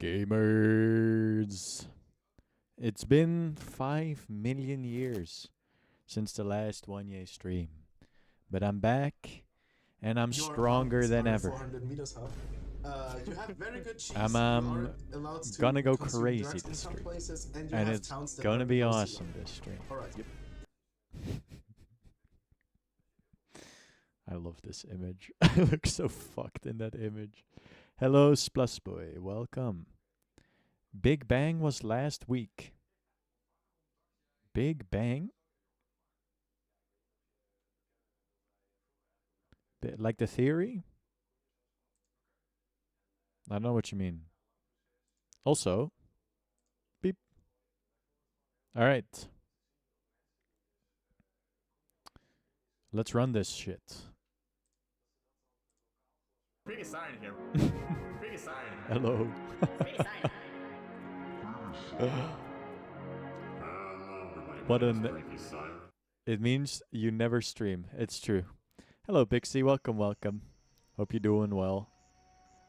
Gamers! It's been 5 million years since the last 1 year stream. But I'm back, and I'm Your stronger than are ever. 400 meters up. You have very good cheese. I'm You aren't allowed to gonna go consume crazy drugs in this some stream. places, and you And have it's towns that gonna are be below sea awesome level. this stream. Alright. I love this image. I look so fucked in that image. Hello, Splus Boy. Welcome. Big Bang was last week. Big Bang? Like the theory? I don't know what you mean. Also, beep. Alright. Let's run this shit. Big sign here. Big sign. Hello. Big sign. What an... It means you never stream. It's true. Hello, Pixie. Welcome, welcome. Hope you're doing well.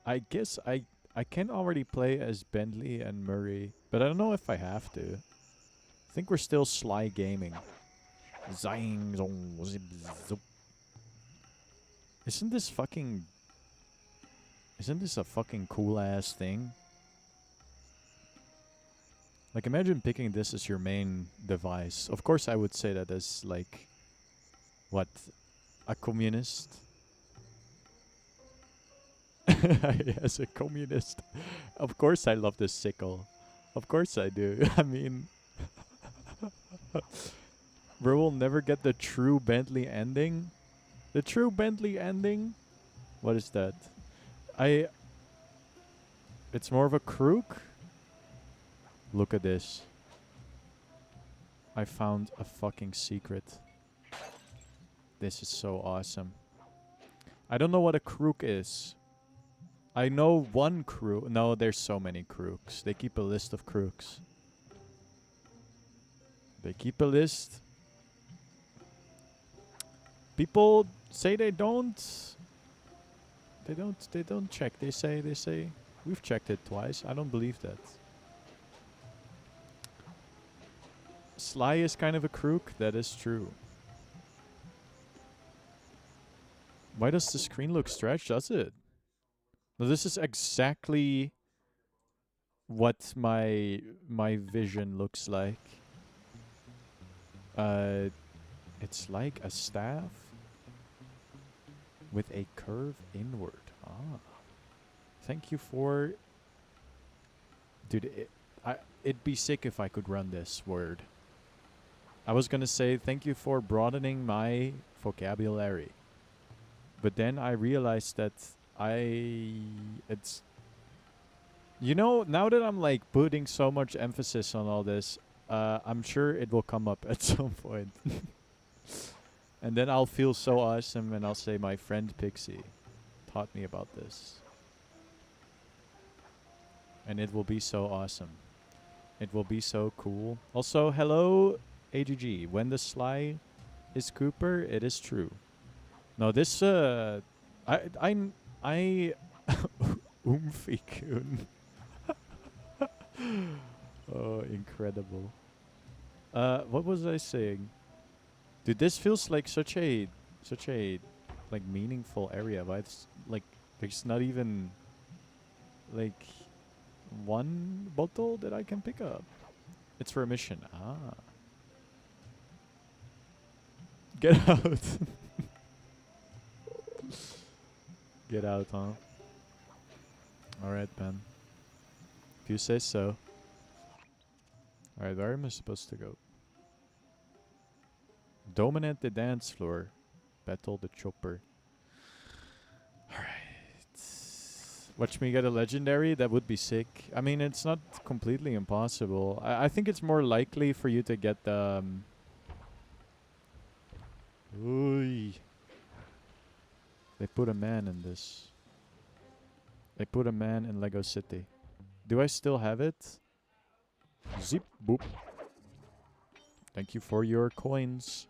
I guess I can already play as Bentley and Murray, but I don't know if I have to. I think we're still Sly gaming. Zing, zong, zip, zup. Isn't this a fucking cool ass thing? Like, imagine picking this as your main device. Of course, I would say that as, like, what? A communist? As a communist. Of course I love this sickle. Of course I do. I mean... Bro will never get the true Bentley ending? The true Bentley ending? What is that? It's more of a crook? Look at this. I found a fucking secret. This is so awesome. I don't know what a crook is. I know one crook. No, there's so many crooks. They keep a list of crooks. They keep a list. People say they don't. They don't check. They say we've checked it twice. I don't believe that. Sly is kind of a crook. That is true. Why does the screen look stretched? Does it? No, this is exactly what my vision looks like. It's like a staff with a curve inward. Ah. Thank you for... Dude, it'd be sick if I could run this word. I was gonna say thank you for broadening my vocabulary. But then I realized that it's... You know, now that I'm like putting so much emphasis on all this, I'm sure it will come up at some point. And then I'll feel so awesome and I'll say my friend Pixie taught me about this. And it will be so awesome. It will be so cool. Also, hello, AGG. When the Sly is Cooper, it is true. No, this, I, Oomfikun. Oh, incredible. What was I saying? Dude, this feels like such a, like, meaningful area, but it's, like, there's not even, like, one bottle that I can pick up. It's for a mission. Ah. Get out. Get out, huh? Alright, man. If you say so. Alright, where am I supposed to go? Dominate the dance floor. Battle the chopper. Alright. Watch me get a legendary? That would be sick. I mean, it's not completely impossible. I think it's more likely for you to get the... Oy. They put a man in this. They put a man in Lego City. Do I still have it? Zip boop. Thank you for your coins.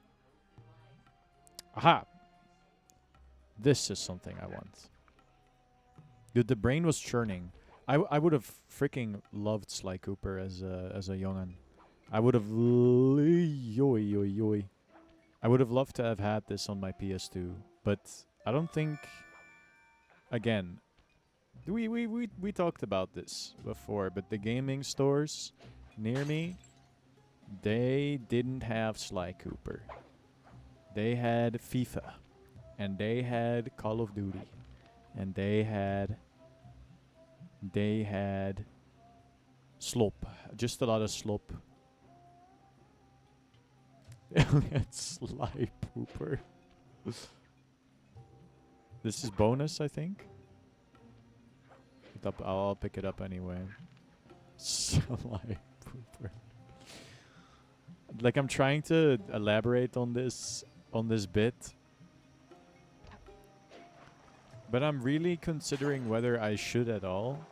Aha! This is something I want. Dude, the brain was churning. I would have freaking loved Sly Cooper as a young'un. I would have I would have loved to have had this on my PS2, but I don't think. Again, we talked about this before, but the gaming stores near me, they didn't have Sly Cooper. They had FIFA, and they had Call of Duty, and they had slop, just a lot of slop. They only had Sly Pooper. This is bonus, I think. I'll pick it up anyway. Sly Pooper. Like, I'm trying to elaborate on this bit, but I'm really considering whether I should at all.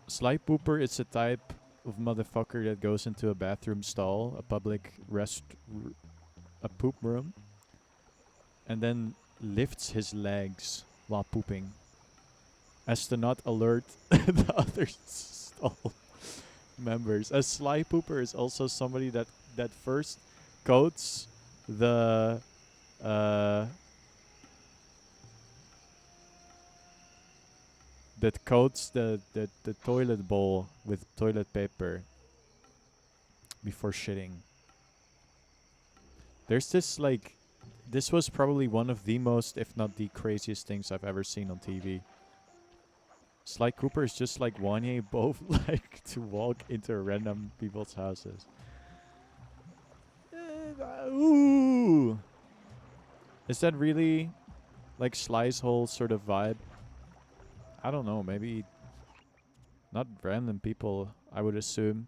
Sly Pooper is a type of motherfucker that goes into a bathroom stall, a public a poop room, and then lifts his legs while pooping, as to not alert the other stall members. A Sly Pooper is also somebody that first coats the that coats the toilet bowl with toilet paper before shitting. There's this, like, this was probably one of the most, if not the craziest things I've ever seen on TV. Sly Cooper is just like Wanye both like to walk into random people's houses. Ooh. Is that really like Sly's whole sort of vibe? I don't know, maybe not random people, I would assume.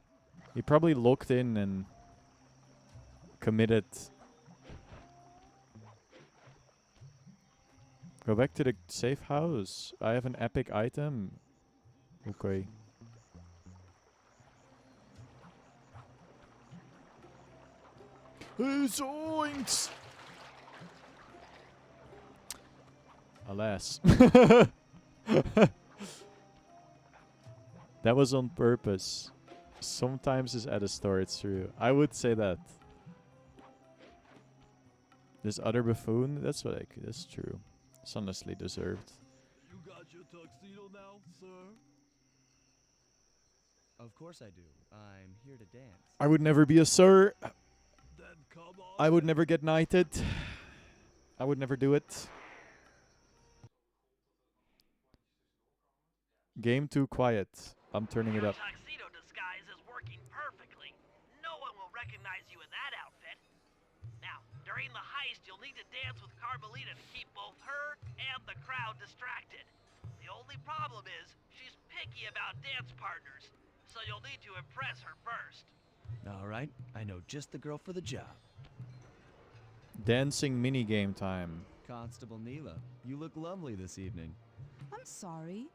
He probably looked in and committed. Go back to the safe house. I have an epic item. Okay. Zoinks! Alas. That was on purpose. Sometimes it's at a store, it's true. I would say that. This other buffoon, that's true. It's honestly deserved. You got your tuxedo now, sir? Of course I do. I'm here to dance. I would never be a sir. Then come on. I would never get knighted. I would never do it. Game too quiet. I'm turning it up. Your tuxedo disguise is working perfectly. No one will recognize you in that outfit. Now, during the heist, you'll need to dance with Carmelita to keep both her and the crowd distracted. The only problem is, she's picky about dance partners, so you'll need to impress her first. All right, I know just the girl for the job. Dancing minigame time. Constable Neela, you look lovely this evening. I'm sorry.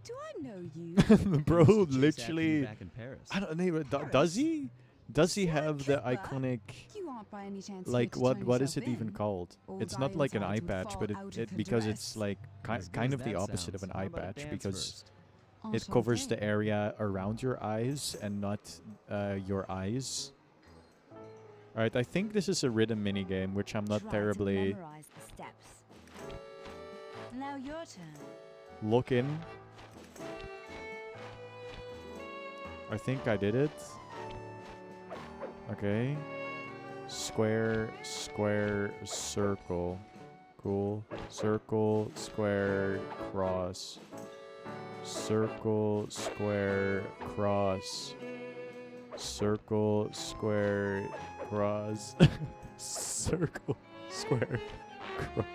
Do I know you? Bro, I used to chase after you literally. back in Paris. I don't know. Does he? Does he Sly have the Twooper? iconic? You aren't by any chance here Like to what? turn What is yourself it even in? called? Old It's not like an eye insides would patch, fall but out of it her because it's dress. like As good kind as of the that opposite of sounds, an how eye about a patch dance because first? it covers the area around your eyes and not your eyes. Alright, I think this is a rhythm minigame, which I'm not Try terribly to memorize the steps. Now your turn. looking. I think I did it. Okay. Square, square, circle. Cool. Circle, square, cross. Circle, square, cross. Circle, square, cross. Circle, square, cross.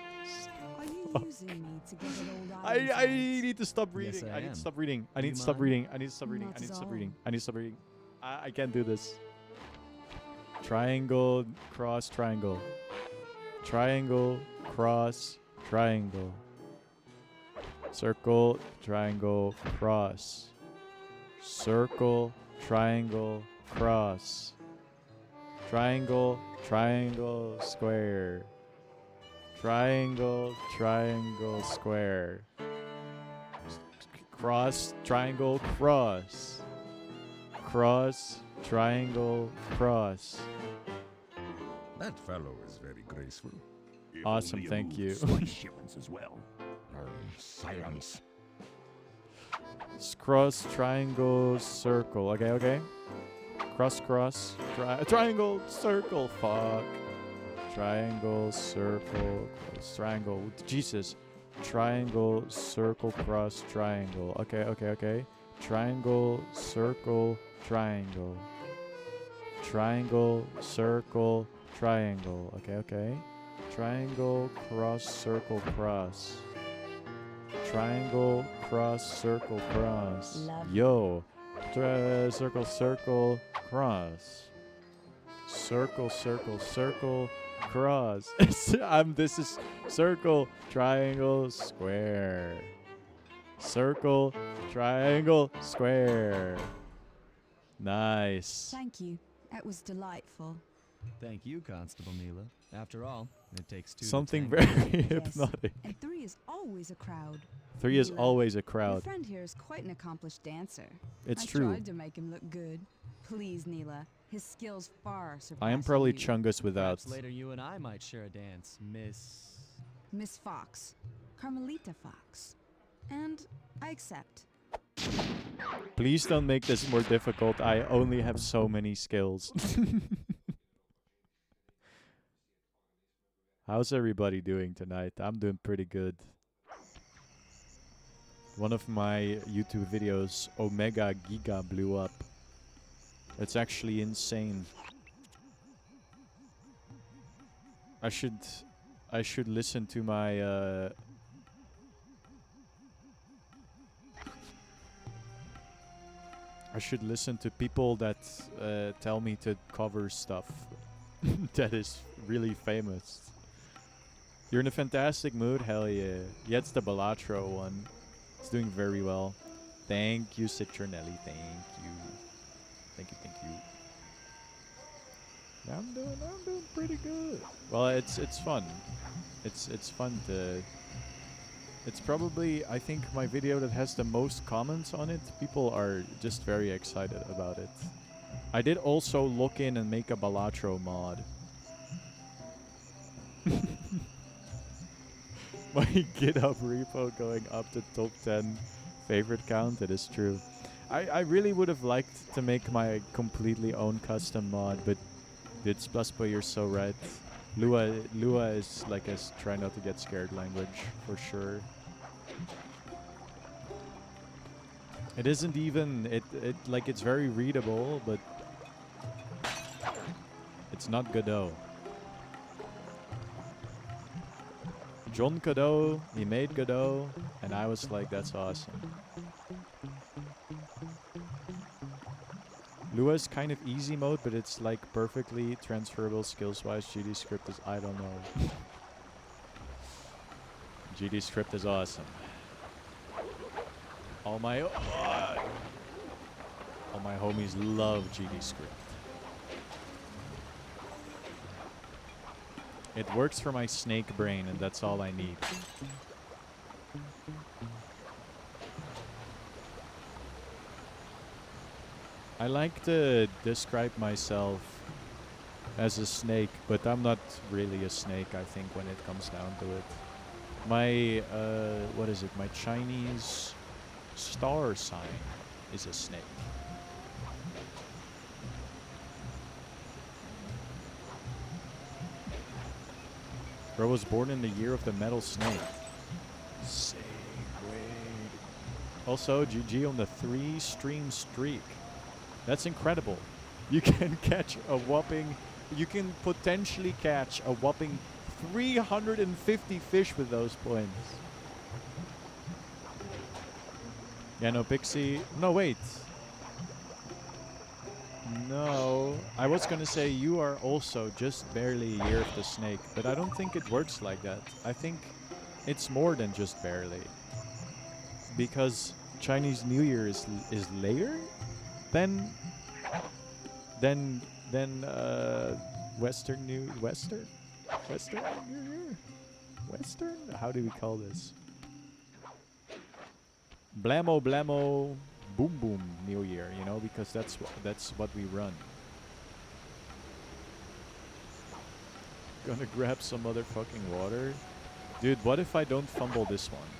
Are you using me to get an old I need to stop Yes, reading. I I need am. to stop reading. I Do need you to stop mind? reading. I need to stop reading. Not I need to at stop all. reading. I need to stop reading. I can't do this. Triangle, cross, triangle. Triangle, cross, triangle. Circle, triangle, cross. Circle, triangle, cross. Triangle, triangle, square. Triangle, triangle, square. Cross, triangle, cross. Cross, triangle, cross. That fellow is very graceful. Awesome, thank you. Shipments as well. Silence. Cross, triangle, circle. Okay, okay. Cross, cross, triangle, circle. Fuck. Triangle, circle, cross, triangle. Jesus. Triangle, circle, cross, triangle. Okay, okay, okay. Triangle, circle, triangle. Triangle, circle, triangle. Okay, okay. Triangle, cross, circle, cross. Triangle, cross, circle, cross. Love Yo. Circle, circle, cross. Circle, circle, circle, cross. This is circle, triangle, square. Circle, triangle, square. Nice. Thank you. That was delightful. Thank you, Constable Neela. After all, it takes two. to Something tango. very Yes. hypnotic. And 3 is always a crowd. 3 is Neela, always a Your crowd. friend here is quite an accomplished dancer. It's I true. tried to make him look good. Please, Neela. His skills far surpass I am probably you. Chungus without. Perhaps later you and I might share a dance, Miss. Miss Fox. Carmelita Fox. And I accept. Please don't make this more difficult. I only have so many skills. How's everybody doing tonight? I'm doing pretty good. One of my YouTube videos, Omega Giga, blew up. It's actually insane. I should listen to my I should listen to people that tell me to cover stuff that is really famous. You're in a fantastic mood? Hell yeah. Yeah, it's the Balatro one. It's doing very well. Thank you, Citronelli. Thank you. Thank you, thank you. Yeah, I'm doing pretty good. Well, it's fun. It's fun to. It's probably, I think, my video that has the most comments on it. People are just very excited about it. I did also look in and make a Balatro mod. My GitHub repo going up to top 10 favorite count. It is true. I really would have liked to make my completely own custom mod, but it's Pluspo, you're so right. Lua is like a try not to get scared language for sure. It isn't even it like it's very readable, but it's not Godot. John Godot, he made Godot, and I was like, that's awesome. Lua is kind of easy mode, but it's like perfectly transferable skills-wise. GD script is, I don't know. GD script is awesome. All my homies love GD script. It works for my snake brain, and that's all I need. I like to describe myself as a snake, but I'm not really a snake, I think, when it comes down to it. My, what is it? My Chinese star sign is a snake. Bro was born in the year of the metal snake. Same way. Also, GG on the 3-stream streak. That's incredible. You can catch a whopping... You can potentially catch a whopping 350 fish with those points. Yeah, no, Pixie... No, wait. No. I was gonna say you are also just barely a year of the snake, but I don't think it works like that. I think it's more than just barely. Because Chinese New Year is later than Western New Year? Western? How do we call this? Blammo Blammo Boom Boom New Year, you know, because that's what we run. Gonna grab some motherfucking water. Dude, what if I don't fumble this one?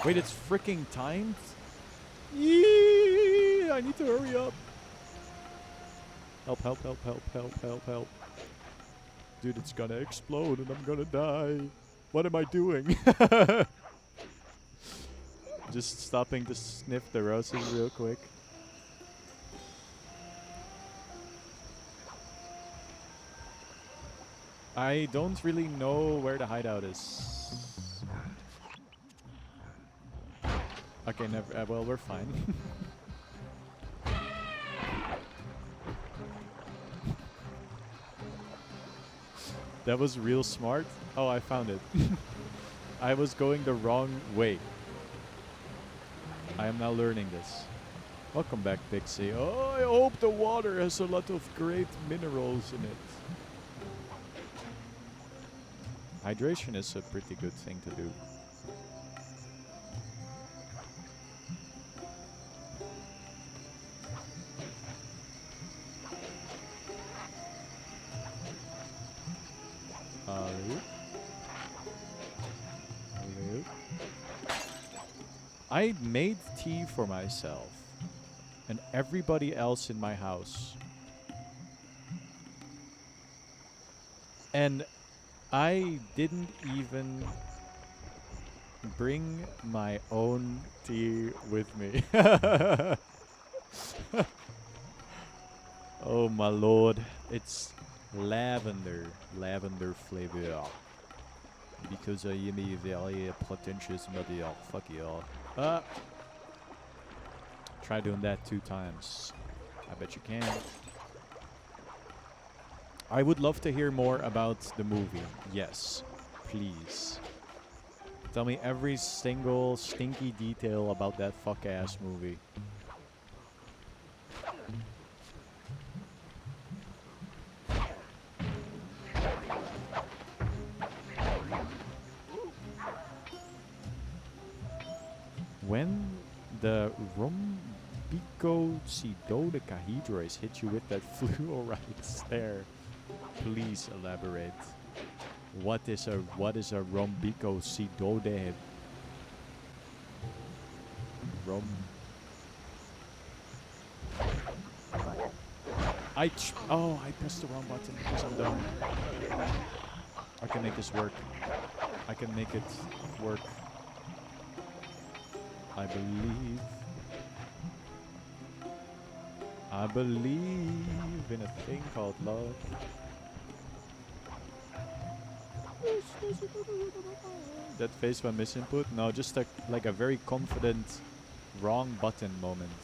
Wait, it's freaking timed? Yee! I need to hurry up. Help, help, help, help, help, help, help. Dude, it's gonna explode and I'm gonna die. What am I doing? Just stopping to sniff the roses real quick. I don't really know where the hideout is. Okay, never. Well, we're fine. That was real smart. Oh, I found it. I was going the wrong way. I am now learning this. Welcome back, Pixie. Oh, I hope the water has a lot of great minerals in it. Hydration is a pretty good thing to do. I made tea for myself and everybody else in my house. And I didn't even bring my own tea with me. Oh my lord. It's lavender flavor. Because I am a very pretentious mother. Fuck y'all. Try doing that 2 times. I bet you can. I would love to hear more about the movie. Yes, please. Tell me every single stinky detail about that fuck-ass movie. When the rhombicosidodecahedroids hit you with that fluoride stare, please elaborate. What is a rhombicosidode? I pressed the wrong button because I'm dumb. I can make this work. I can make it work. I believe in a thing called love. That face by misinput? No, just like a very confident wrong button moment.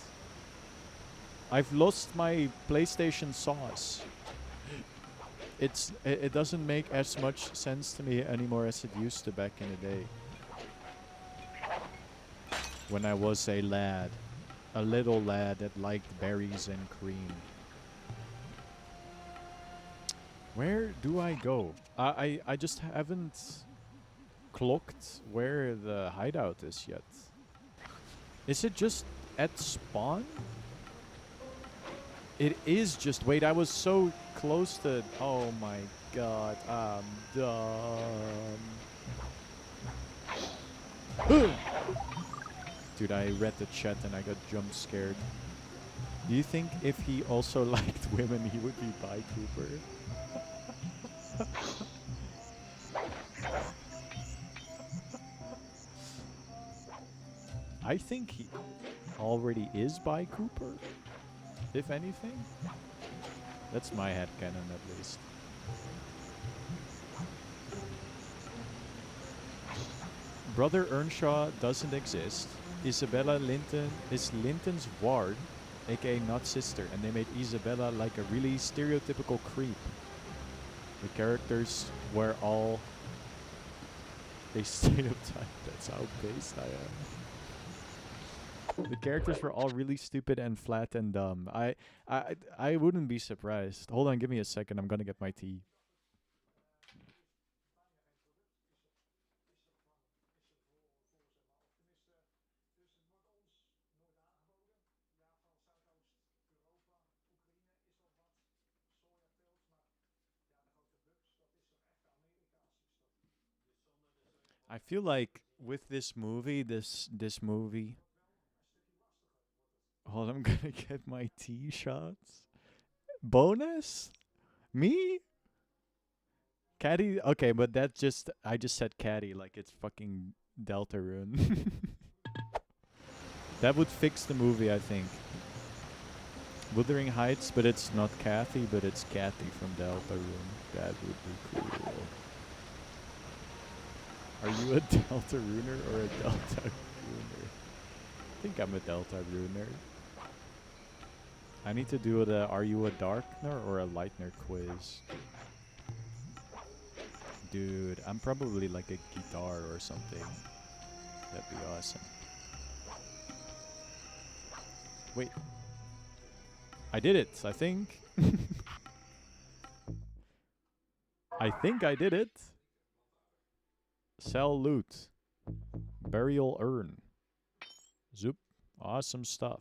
I've lost my PlayStation sauce. It doesn't make as much sense to me anymore as it used to back in the day. when I was a lad. A little lad that liked berries and cream. Where do I go? I just haven't clocked where the hideout is yet. Is it just at spawn? It is just... Wait, I was so close to... Oh my god, I'm dumb. Dude, I read the chat and I got jump scared. Do you think if he also liked women, he would be bi Cooper? I think he already is bi Cooper, if anything. That's my headcanon at least. Brother Earnshaw doesn't exist. Isabella Linton is Linton's ward, aka not sister, and they made Isabella like a really stereotypical creep. The characters were all a stereotype. That's how based I am. The characters were all really stupid and flat and dumb. I wouldn't be surprised. Hold on, give me a second. I'm gonna get my tea. I feel like with this movie, this movie. Hold on, I'm gonna get my tea shots. Bonus? Me? Caddy? Okay, but that just... I just said caddy like it's fucking Deltarune. That would fix the movie, I think. Wuthering Heights, but it's not Kathy, but it's Kathy from Deltarune. That would be cool. Are you a Deltaruner or a Deltaruner? I think I'm a Deltaruner. I need to do the Are you a Darkner or a Lightner quiz. Dude, I'm probably like a guitar or something. That'd be awesome. Wait. I did it, I think. I think I did it. Sell loot. Burial urn. Zoop. Awesome stuff.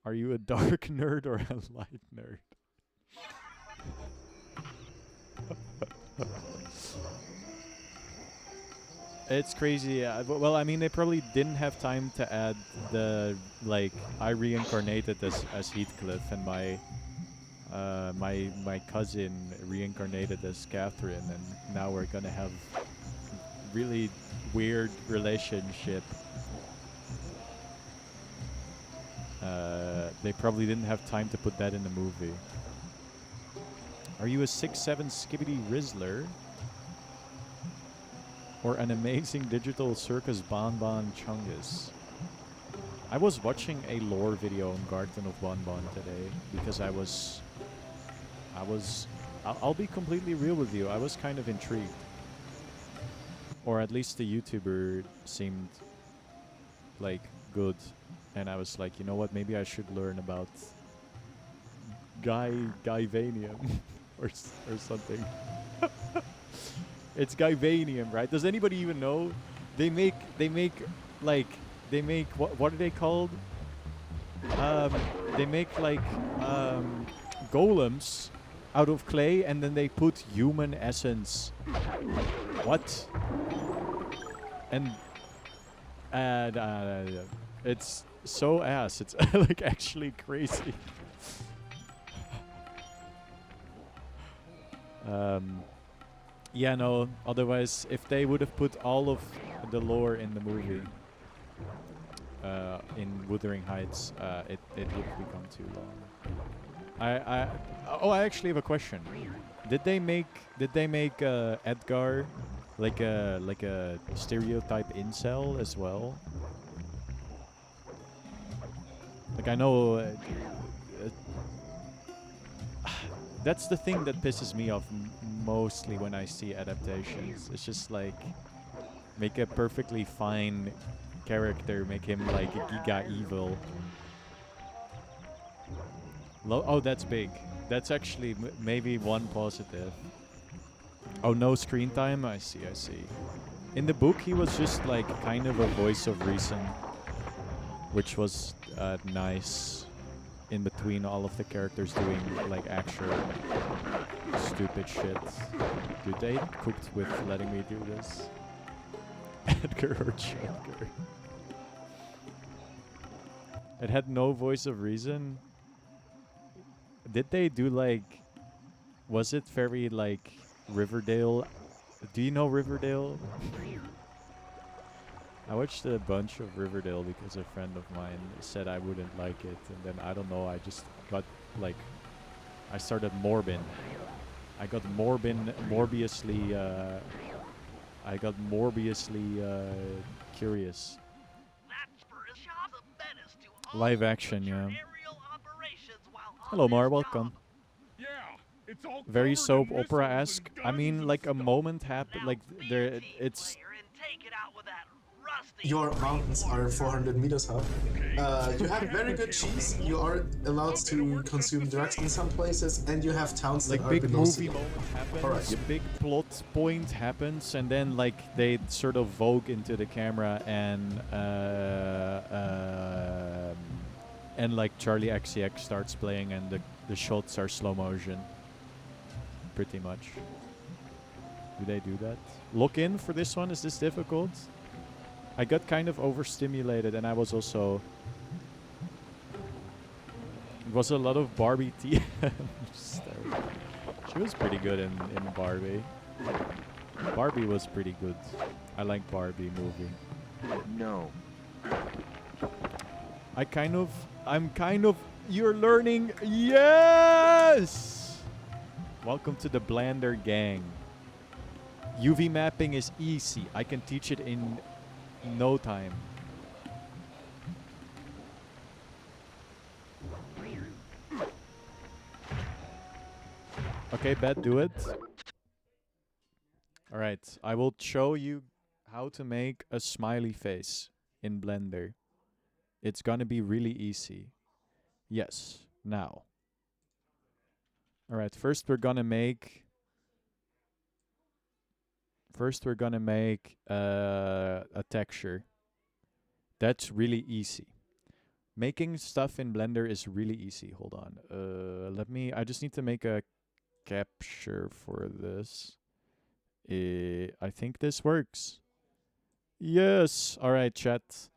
Are you a dark nerd or a light nerd? It's crazy. Well, I mean, they probably didn't have time to add the, like, I reincarnated as Heathcliff and my cousin reincarnated as Catherine, and now we're gonna have really weird relationship. They probably didn't have time to put that in the movie. Are you a 6'7" skibbity Rizzler? Or an amazing digital circus Bonbon Chungus? I was watching a lore video on Garden of Bonbon today because I'll be completely real with you, I was kind of intrigued. Or at least the YouTuber seemed like good. And I was like, you know what, maybe I should learn about Guyvanium or something. It's Guyvanium, right? Does anybody even know? They make what are they called? They make like golems out of clay, and then they put human essence. What? And it's so ass. It's like actually crazy. Yeah, no. Otherwise, if they would have put all of the lore in the movie, in Wuthering Heights, it would have become too long. I actually have a question. Did they make Edgar like a stereotype incel as well? Like I know. That's the thing that pisses me off mostly when I see adaptations. It's just like, make a perfectly fine character, make him like a giga evil. Oh, that's big. That's actually maybe one positive. Oh, no screen time? I see, I see. In the book, he was just like kind of a voice of reason, which was nice in between all of the characters doing like actual stupid shit. Dude, they cooked with letting me do this. Edgar or Chedgar. It had no voice of reason. Did they do like... Was it very like Riverdale? Do you know Riverdale? I watched a bunch of Riverdale because a friend of mine said I wouldn't like it. And then, I don't know, I just got like... I started morbin. I got Morbiusly curious. Live action, yeah. Hello, Mar, welcome. Very soap opera-esque. I mean, like a moment happened, like there, it's... Your mountains are 400 meters high. You have very good cheese. You are allowed to consume drugs in some places, and you have towns like that big are below movie sea. moment happens, Alright. a big plot point happens, and then like they sort of vogue into the camera and like Charlie XCX starts playing, and the shots are slow motion. Pretty much. Do they do that? Look in for this one. Is this difficult? I got kind of overstimulated, and I was also... It was a lot of Barbie tea. She was pretty good in Barbie. Barbie was pretty good. I like Barbie movie. No. I'm kind of... You're learning... Yes! Welcome to the Blender gang. UV mapping is easy. I can teach it in no time. Okay, bet, do it. Alright, I will show you how to make a smiley face in Blender. It's gonna be really easy. Yes, now. Alright, first we're gonna make a texture. That's really easy. Making stuff in Blender is really easy. Hold on. I just need to make a capture for this. I think this works. Yes. All right, chat.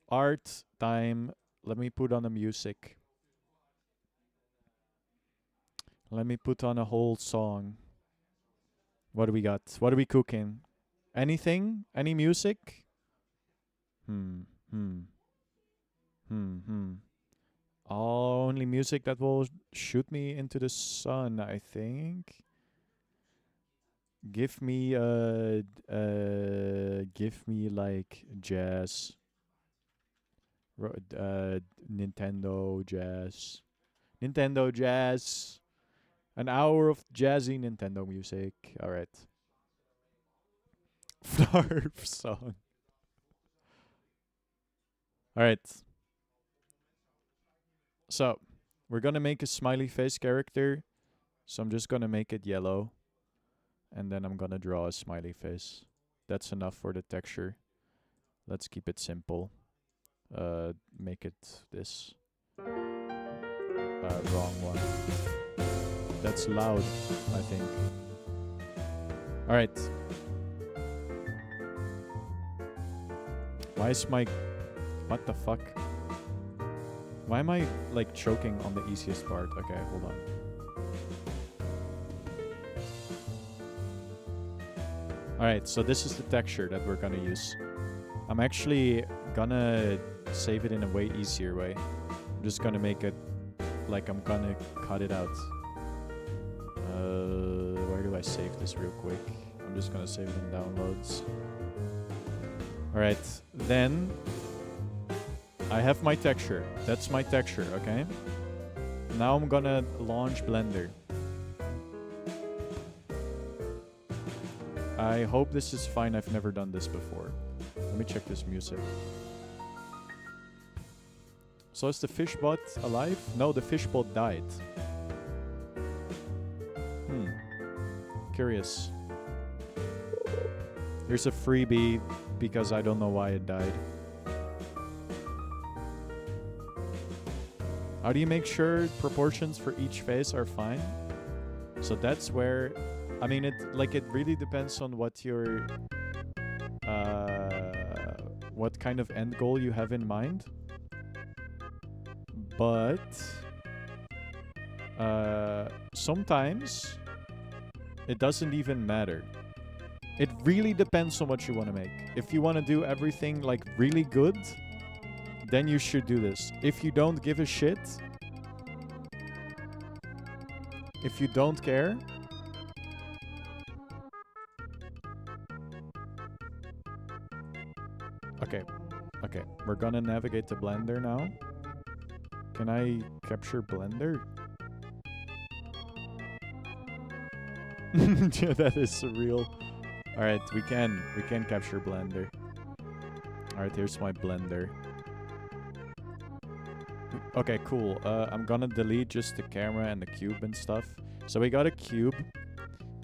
Art time. Let me put on the music. Let me put on a whole song. What do we got? What are we cooking? Anything? Any music? Only music that will shoot me into the sun, I think. Give me like jazz. Nintendo jazz. Nintendo jazz. An hour of jazzy Nintendo music. Alright. Flarf song. Alright. So, we're gonna make a smiley face character. So I'm just gonna make it yellow. And then I'm gonna draw a smiley face. That's enough for the texture. Let's keep it simple. Make it this. Wrong one. That's loud, I think. Alright. Why is my... What the fuck? Why am I, like, choking on the easiest part? Okay, hold on. Alright, so this is the texture that we're gonna use. I'm actually gonna save it in a way easier way. I'm just gonna make it like I'm gonna cut it out. Where do I save this real quick? I'm just gonna save it in downloads. Alright, then I have my texture. That's my texture, okay? Now I'm gonna launch Blender. I hope this is fine. I've never done this before. Let me check this music. So is the fishbot alive? No, the fishbot died. Curious. Here's a freebie because I don't know why it died. How do you make sure proportions for each face are fine? So that's where, I mean, it really depends on what your, what kind of end goal you have in mind. But sometimes it doesn't even matter. It really depends on what you want to make. If you want to do everything like really good, then you should do this. If you don't give a shit, if you don't care, okay, we're gonna navigate to Blender now. Can I capture Blender? Yeah, that is surreal. Alright, we can capture Blender. Alright, here's my Blender. Okay, cool. I'm gonna delete just the camera and the cube and stuff. So we got a cube.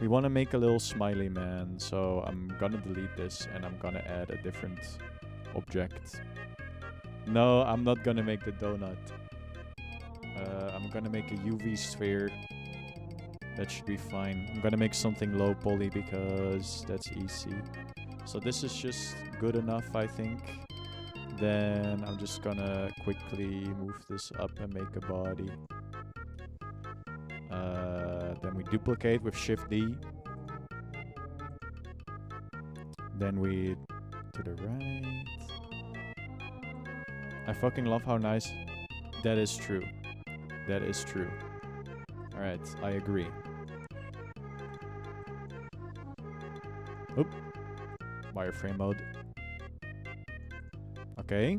We want to make a little smiley man. So I'm gonna delete this and I'm gonna add a different object. No, I'm not gonna make the donut. I'm gonna make a UV sphere. That should be fine. I'm gonna make something low poly because that's easy. So this is just good enough, I think. Then I'm just gonna quickly move this up and make a body. Then we duplicate with Shift D. Then we to the right. I fucking love how nice. That is true. That is true. Alright, I agree. Oop. Wireframe mode. Okay.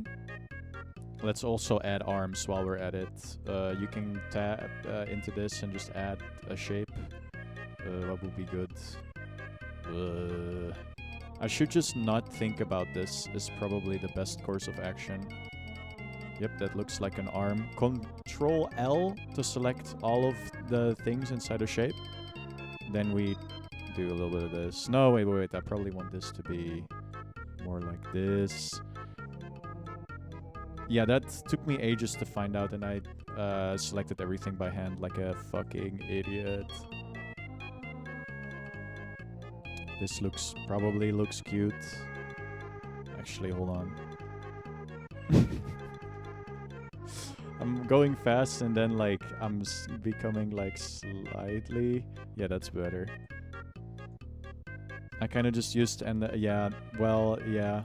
Let's also add arms while we're at it. You can tap into this and just add a shape. What would be good? I should just not think about this is probably the best course of action. Yep, that looks like an arm. Control L to select all of the things inside a shape. Then we do a little bit of this. No, wait. I probably want this to be more like this. Yeah, that took me ages to find out, and I selected everything by hand like a fucking idiot. This probably looks cute. Actually, hold on. I'm going fast and then like I'm becoming like slightly. Yeah, that's better. I kind of just used yeah, well, yeah.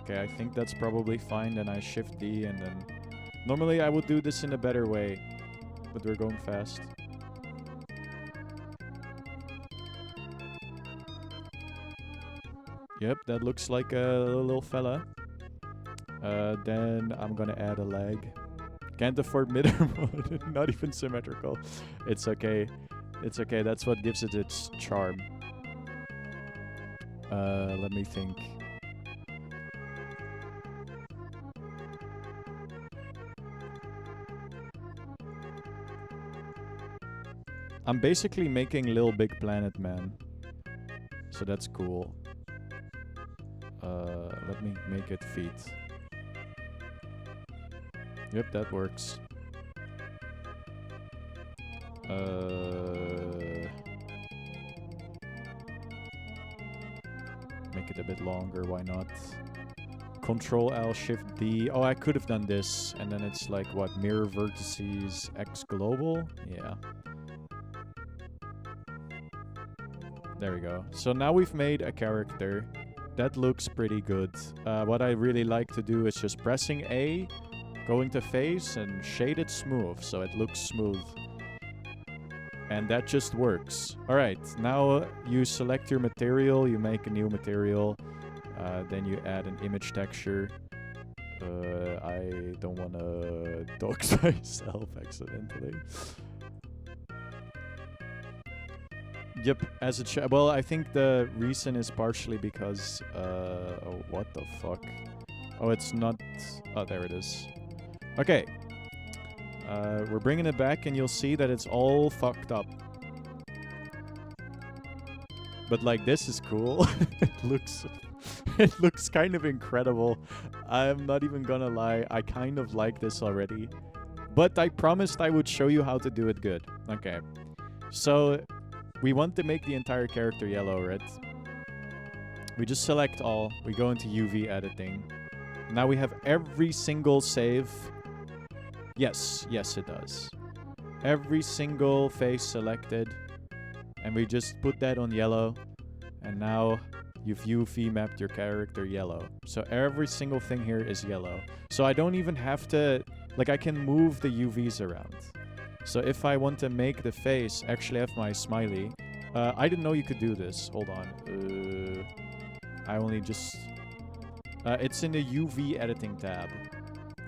Okay, I think that's probably fine. Then I Shift D and then normally I would do this in a better way, but we're going fast. Yep, that looks like a little fella. Then I'm gonna add a leg. Can't afford mirror mode. Not even symmetrical. It's okay. It's okay. That's what gives it its charm. Let me think. I'm basically making Lil Big Planet Man. So that's cool. Let me make it feet. Yep, that works. Make it a bit longer, why not? Control L Shift D. Oh, I could have done this. And then it's like, what? Mirror vertices X global? Yeah. There we go. So now we've made a character. That looks pretty good. What I really like to do is just pressing A, going to face, and shade it smooth so it looks smooth. And that just works. Alright, now you select your material, you make a new material, then you add an image texture. I don't want to dox myself accidentally. Yep, as a well, I think the reason is partially because oh, what the fuck? Oh, it's not. Oh, there it is. Okay. We're bringing it back, and you'll see that it's all fucked up. But like, this is cool. It looks kind of incredible. I'm not even gonna lie. I kind of like this already. But I promised I would show you how to do it good. Okay. So we want to make the entire character yellow, right? We just select all. We go into UV editing. Now we have every single save. Yes, it does. Every single face selected. And we just put that on yellow. And now you've UV mapped your character yellow. So every single thing here is yellow. So I don't even have to... Like, I can move the UVs around. So if I want to make the face actually have my smiley... I didn't know you could do this. Hold on. I only just... it's in the UV editing tab.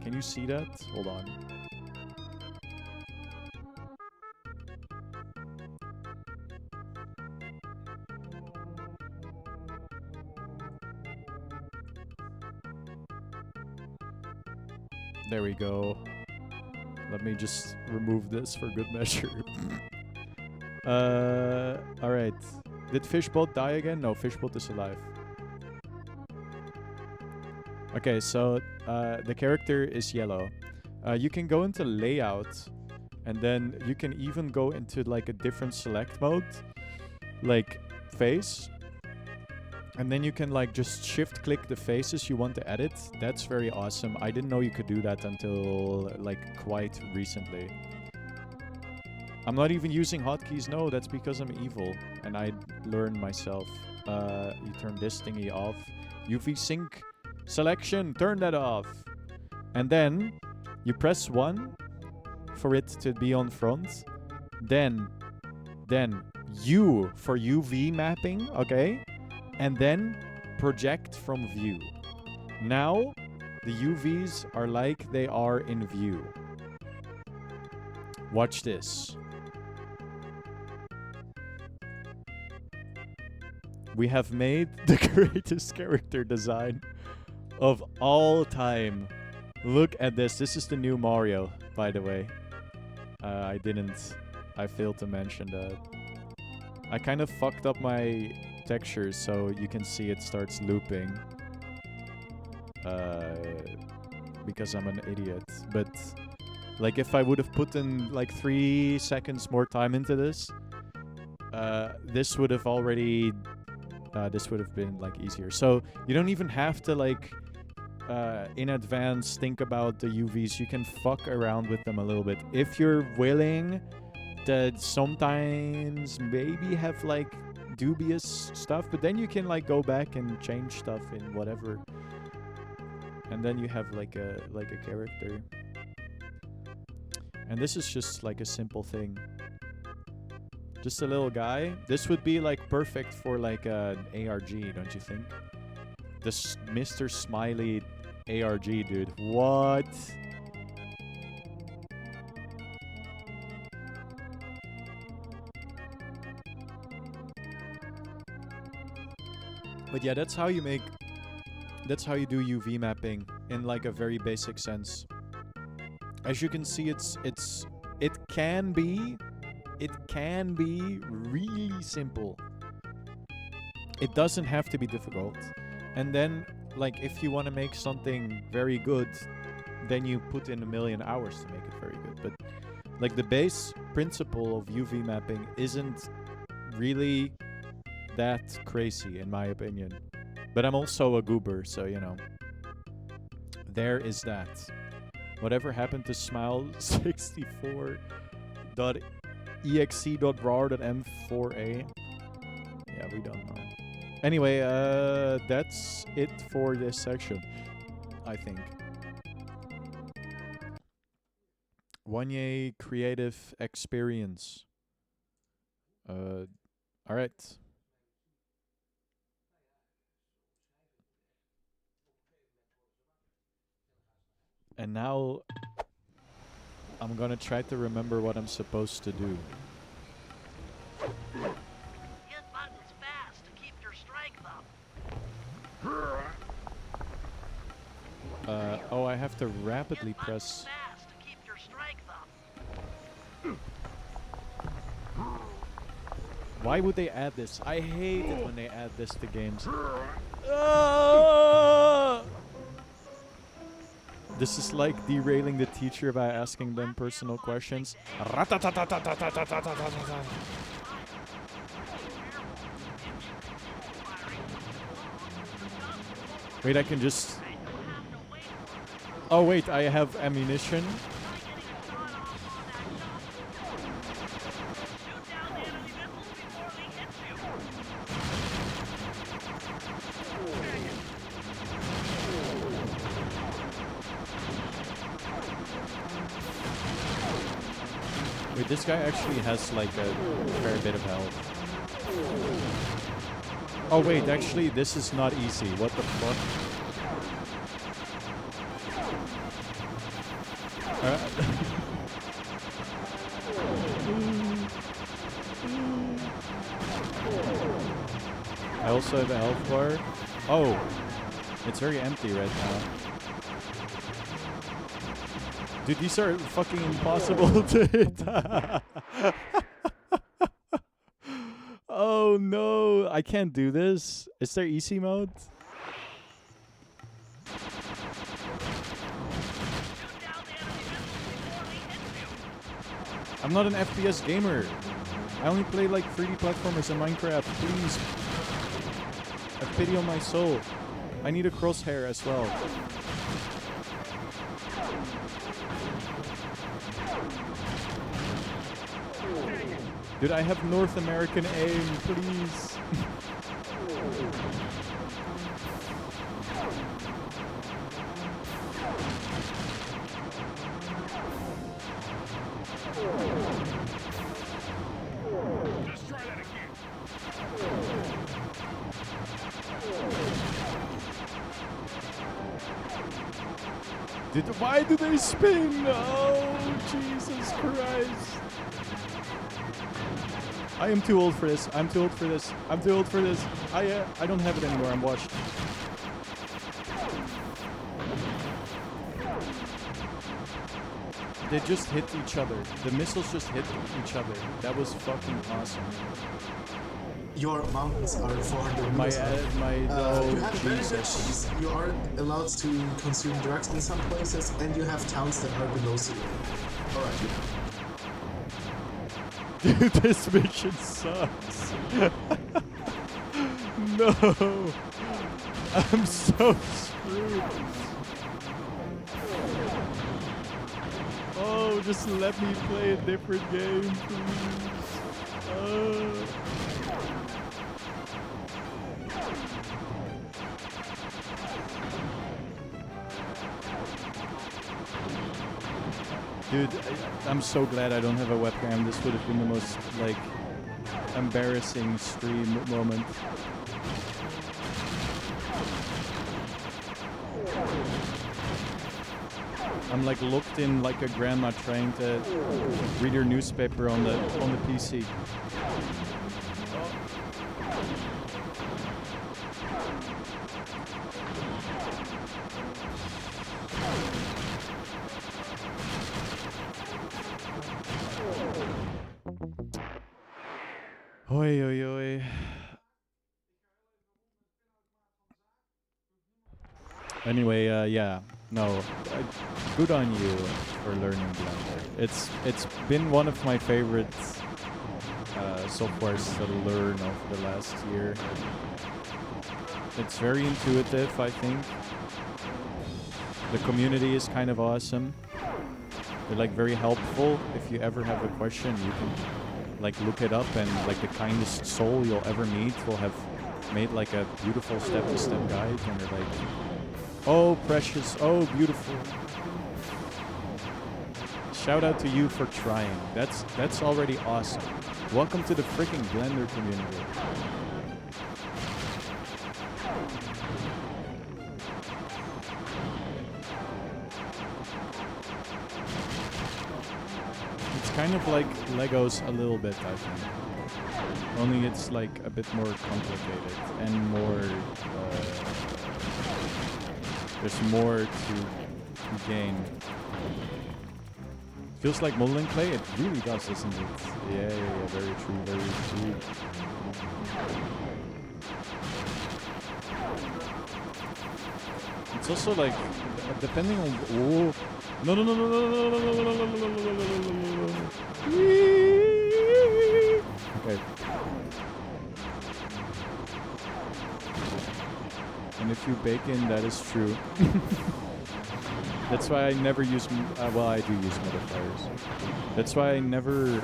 Can you see that? Hold on. There we go. Let me just remove this for good measure. Alright. Did Fishbolt die again? No, Fishbolt is alive. Okay, so the character is yellow. You can go into layout, and then you can even go into like a different select mode, like face. And then you can like just shift click the faces you want to edit. That's very awesome. I didn't know you could do that until like quite recently. I'm not even using hotkeys. No, that's because I'm evil and I learned myself. You turn this thingy off. UV sync selection, turn that off. And then you press 1 for it to be on front. Then U for UV mapping, okay? And then project from view. Now, the UVs are like they are in view. Watch this. We have made the greatest character design of all time. Look at this. This is the new Mario, by the way. I failed to mention that. I kind of fucked up my textures, so you can see it starts looping. Because I'm an idiot. But like if I would have put in like 3 seconds more time into this, this would have already this would have been like easier. So you don't even have to like in advance think about the UVs. You can fuck around with them a little bit if you're willing to sometimes maybe have like dubious stuff, but then you can like go back and change stuff in whatever, and then you have like a character. And this is just like a simple thing, just a little guy. This would be like perfect for like an ARG, don't you think? This Mr. Smiley ARG, dude. What? But yeah, that's how you do UV mapping in like a very basic sense. As you can see, it can be really simple. It doesn't have to be difficult. And then like if you want to make something very good, then you put in 1,000,000 hours to make it very good. But like the base principle of UV mapping isn't really that crazy in my opinion. But I'm also a goober, so you know. There is that. Whatever happened to smile64.exe.rar.m4a? Yeah, we don't know. Anyway, that's it for this section, I think. Wanye creative experience. Alright. And now I'm gonna try to remember what I'm supposed to do. Hit buttons fast to keep your strength up. Oh, I have to rapidly press. Fast to keep your strength up. Why would they add this? I hate it when they add this to games. Ah! This is like derailing the teacher by asking them personal questions. Wait, I can just... Oh wait, I have ammunition. Wait, this guy actually has like a fair bit of health. Oh wait, actually this is not easy. What the fuck? I also have a health bar. Oh, it's very empty right now. Dude, these are fucking impossible to hit. Oh no, I can't do this. Is there easy mode? I'm not an FPS gamer. I only play like 3D platformers in Minecraft. Please. Have pity on my soul. I need a crosshair as well. Dude, I have North American aim, please. Let's try that again. Dude, why do they spin? Oh, Jesus Christ. I am too old for this. I'm too old for this. I'm too old for this. I don't have it anymore. I'm washed. They just hit each other. The missiles just hit each other. That was fucking awesome. Your mountains are 400 My, meters high. you You have very good Jesus. cheese. You are allowed to consume drugs in some places, and you have towns that are below zero. Alright. Dude, this mission sucks. No. I'm so screwed. Oh, just let me play a different game, please. Dude, I'm so glad I don't have a webcam. This would have been the most, like, embarrassing stream moment. I'm like looked in like a grandma trying to read her newspaper on the PC. Oi, oi, oi. Anyway, yeah, no, good on you for learning Blender. It's been one of my favorite softwares to learn over the last year. It's very intuitive, I think. The community is kind of awesome. They're like very helpful. If you ever have a question, you can like look it up, and like the kindest soul you'll ever meet will have made like a beautiful step-by-step guide, and they're like, oh precious, oh beautiful. Shout out to you for trying. That's already awesome. Welcome to the freaking Blender community. kind of like Legos a little bit, I think. Only it's like a bit more complicated and more. There's more to gain. Feels like modeling clay. It really does, doesn't it? Yeah. Very true. Very true. It's also like depending on. Oh, no. Okay. And if you bake in, that is true. That's why I never use. Well, I do use modifiers. That's why I never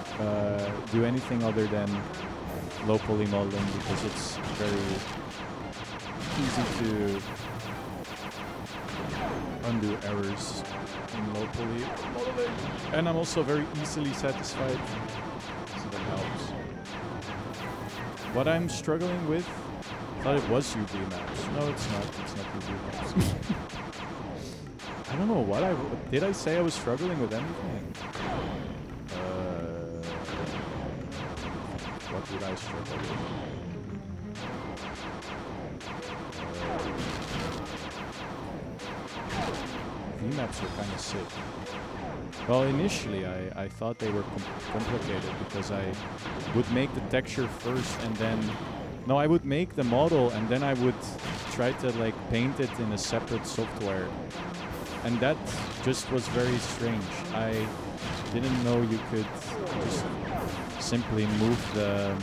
do anything other than low poly modeling because it's very easy to undo errors in low poly modeling, and I'm also very easily satisfied, so that helps. What I'm struggling with, I thought it was UV maps. No, it's not. It's not UV maps. I don't know what did I say I was struggling with anything? What did I struggle with? VMAPs are kind of sick. Well, initially I thought they were complicated because I would make the texture first and then... No, I would make the model and then I would try to like paint it in a separate software. And that just was very strange. I didn't know you could just simply move the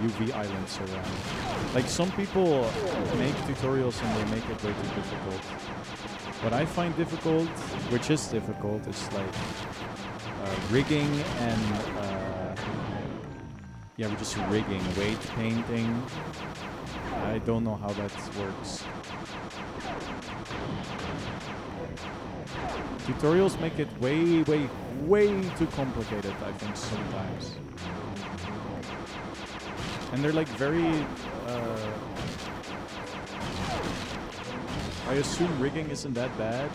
UV islands around. Like some people make tutorials and they make it way too difficult. What I find difficult, which is difficult, is like rigging and we're just rigging, weight painting. I don't know how that works. Tutorials make it way too complicated, I think, sometimes. And they're like very... I assume rigging isn't that bad.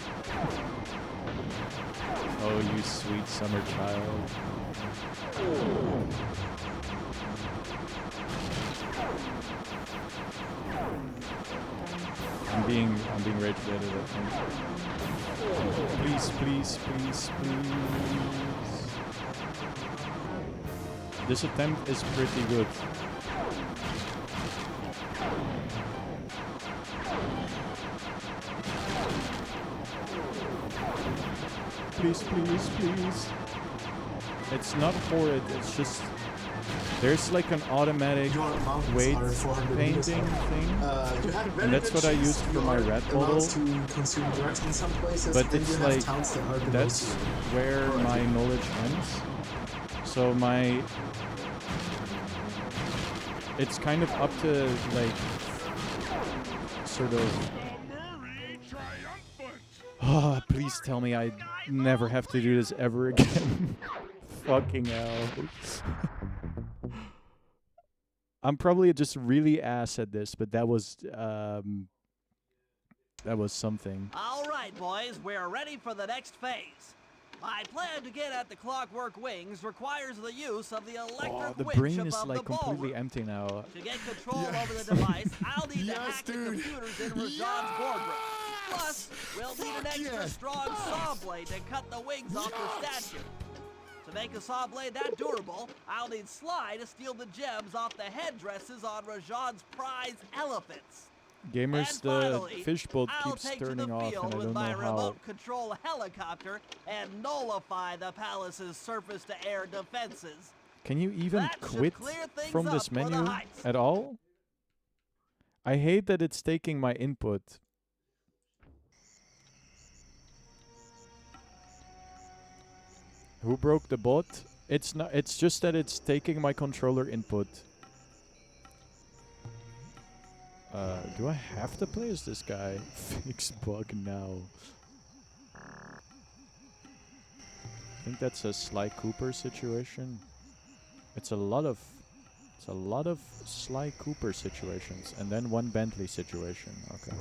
Oh, you sweet summer child. I'm being rage baited, I think. Please. This attempt is pretty good. Please. It's not horrid, it's just... There's like an automatic weight painting thing, and that's what I used for my rat model. But it's like, that's where my knowledge ends. So it's kind of up to like, sort of... Oh, please tell me I never have to do this ever again. Fucking hell. I'm probably just really ass at this, but that was something. All right, boys, we're ready for the next phase. My plan to get at the clockwork wings requires the use of the electric The winch brain above is like the completely ballroom. empty now. To get control over the device, I'll need to hack the computers in Rajan's boardroom. Plus, we'll need an extra strong saw blade to cut the wings off the statue. To make a saw blade that durable, I'll need Sly to steal the gems off the headdresses on Rajan's prize elephants. Gamers, And finally, the fishboat I'll keeps take to turning the off, field and I with don't my know how. remote control helicopter and nullify the palace's surface-to-air defenses. Can you even That should quit clear things from up this for the menu heist. at all? I hate that it's taking my input. Who broke the bot? It's not. It's just that it's taking my controller input. Do I have to play as this guy? Fix bug now. I think that's a Sly Cooper situation. It's a lot of Sly Cooper situations, and then one Bentley situation. Okay.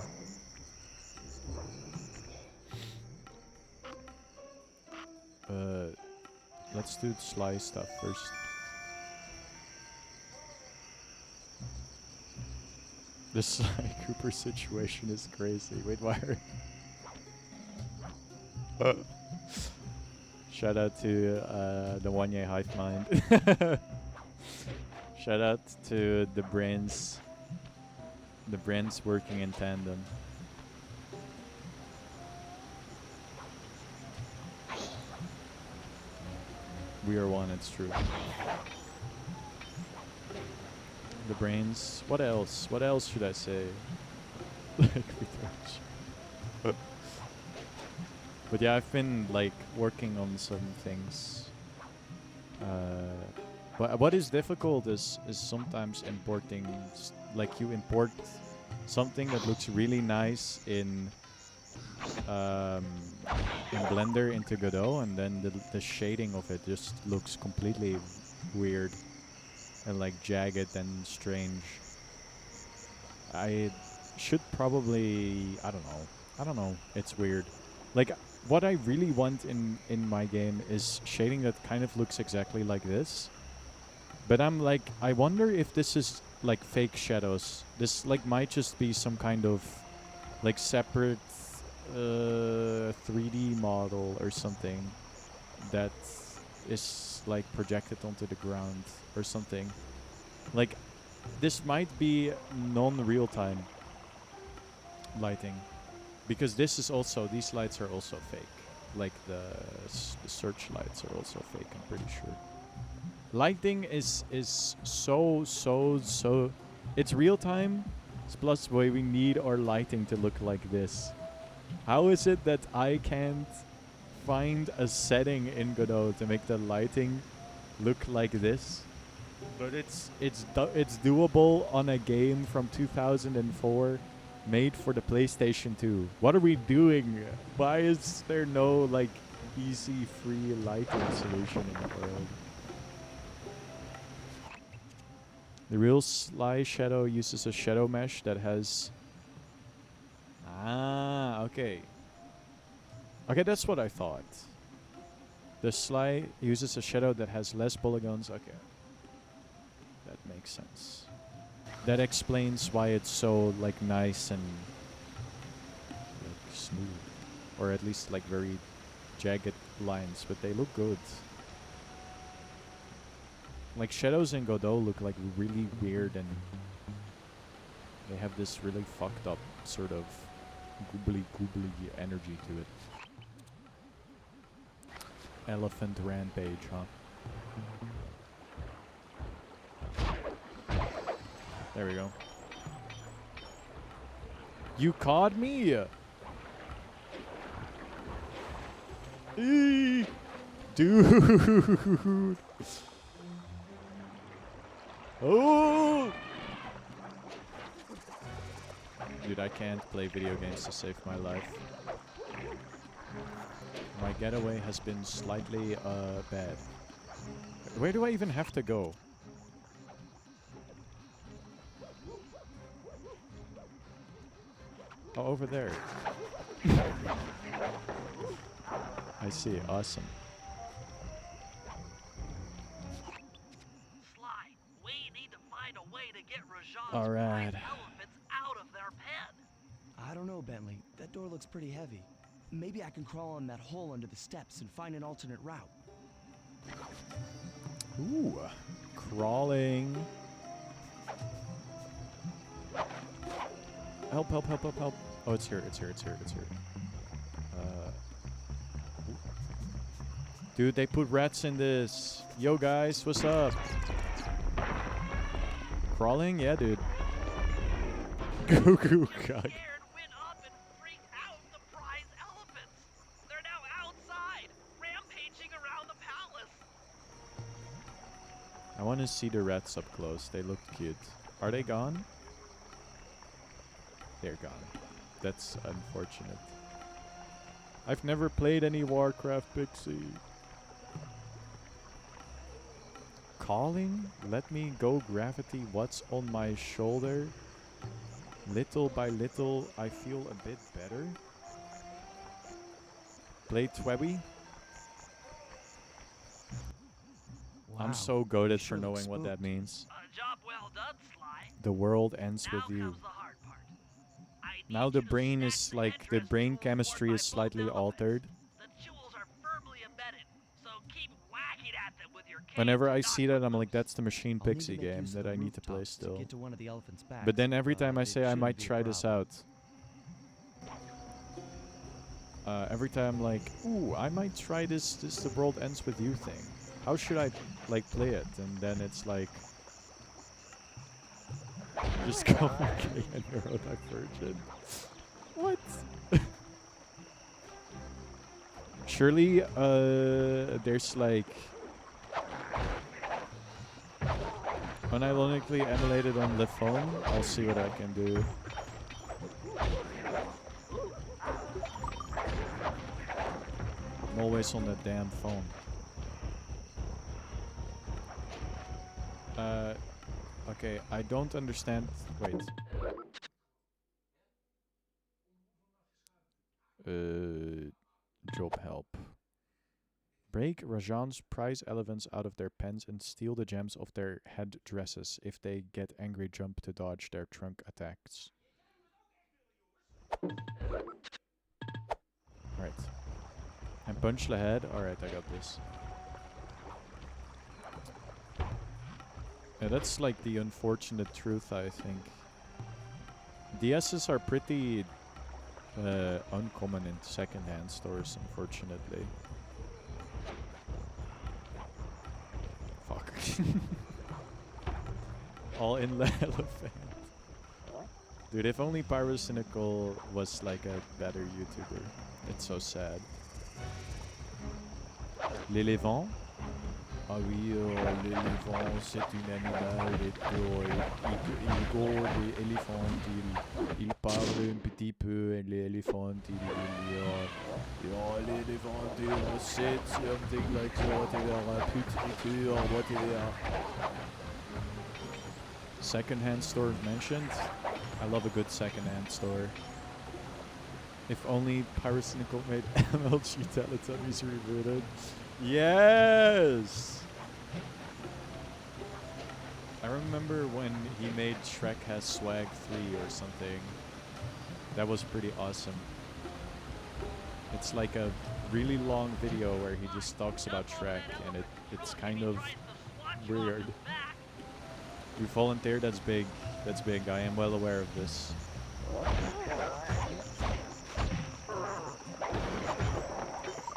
Let's do the Sly stuff first. The Sly Cooper situation is crazy. Wait, why are... Shout out to the One Year Hive Mind. Shout out to the brains. The brains working in tandem. We are one, it's true. The brains. What else? What else should I say? Like but yeah, I've been like working on some things. But what is difficult is sometimes importing, like you import something that looks really nice in Blender into Godot, and then the shading of it just looks completely weird and like jagged and strange. I should probably, I don't know, it's weird. Like, what I really want in my game is shading that kind of looks exactly like this. But I'm like, I wonder if this is like fake shadows. This like might just be some kind of like separate 3D model or something that is like projected onto the ground or something. Like, this might be non-real time lighting, because this is also, these lights are also fake. Like the search lights are also fake, I'm pretty sure. Lighting is so it's real time, plus why we need our lighting to look like this. How is it that I can't find a setting in Godot to make the lighting look like this? But it's doable on a game from 2004 made for the PlayStation 2. What are we doing? Why is there no like easy free lighting solution in the world? The real Sly shadow uses a shadow mesh that has... Ah, okay. Okay, that's what I thought. The Sly uses a shadow that has less polygons. Okay. That makes sense. That explains why it's so like nice and like smooth. Or at least like very jagged lines, but they look good. Like shadows in Godot look like really weird, and they have this really fucked up sort of goobly energy to it. Elephant rampage, huh? There we go. You caught me! Eee! Dude! Oh! Dude, I can't play video games to save my life. My getaway has been slightly bad. Where do I even have to go? Oh, over there. I see. Awesome. Sly, we need to find a way to get Rajan's All right. prize elephants out of their pen. I don't know, Bentley. That door looks pretty heavy. Maybe I can crawl on that hole under the steps and find an alternate route. Ooh. Crawling. Help, help, help, help, help. Oh, it's here, it's here, it's here, it's here. Dude, they put rats in this. Yo, guys, what's up? Crawling? Yeah, dude. Goo goo gug. Scared went up and freaked out the prize elephants. They're now outside, rampaging around the palace. I want to see the rats up close. They look cute. Are they gone? They're gone. That's unfortunate. I've never played any Warcraft, Pixie. Calling? Let me go, gravity. What's on my shoulder? Little by little, I feel a bit better. Play Twebby. I'm Wow, so goated sure for knowing looks what that spooked. means. Job well done, Sly. The world ends Now with you. comes the hard part. I Now need the you to brain snatch is the like, the headdress brain jewels chemistry worn is by both slightly elements. altered. The jewels are firmly embedded, so keep whacking at them with your cane Whenever to I knock see them that, I'm like, loose. that's the Machine I'll need to Pixie make game use of that the I need to play rooftops to still. get to one of the elephant's backs. But then every time I it say I shouldn't might be a try this problem. out, every time I'm like, ooh, I might try this the world ends with you thing. How should I like play it? And then it's like, just go okay and neurodivergent. What? Surely, there's like unironically emulated on the phone. I'll see what I can do. I'm always on that damn phone. Okay, I don't understand. Wait. Job help. Break Rajan's prize elephants out of their pens and steal the gems of their head dresses. If they get angry, jump to dodge their trunk attacks. Alright. And punch the head. Alright, I got this. Yeah, that's like the unfortunate truth, I think. DSs are pretty uncommon in second-hand stores, unfortunately. Fuck. All in the elephant. Dude, if only Pyrocynical was like a better YouTuber. It's so sad. L'éléphant? Ah oui, l'éléphant, c'est un animal et il go, l'éléphant, il parle un petit peu, et l'éléphant, l'éléphant, said something like whatever, petit, whatever. Second-hand store mentioned. I love a good second-hand store. If only Pyrocynical made MLG Teletubbies rebooted. Yes! I remember when he made Shrek Has Swag 3 or something. That was pretty awesome. It's like a really long video where he just talks about Shrek, and it's kind of weird. You volunteer, that's big. That's big. I am well aware of this.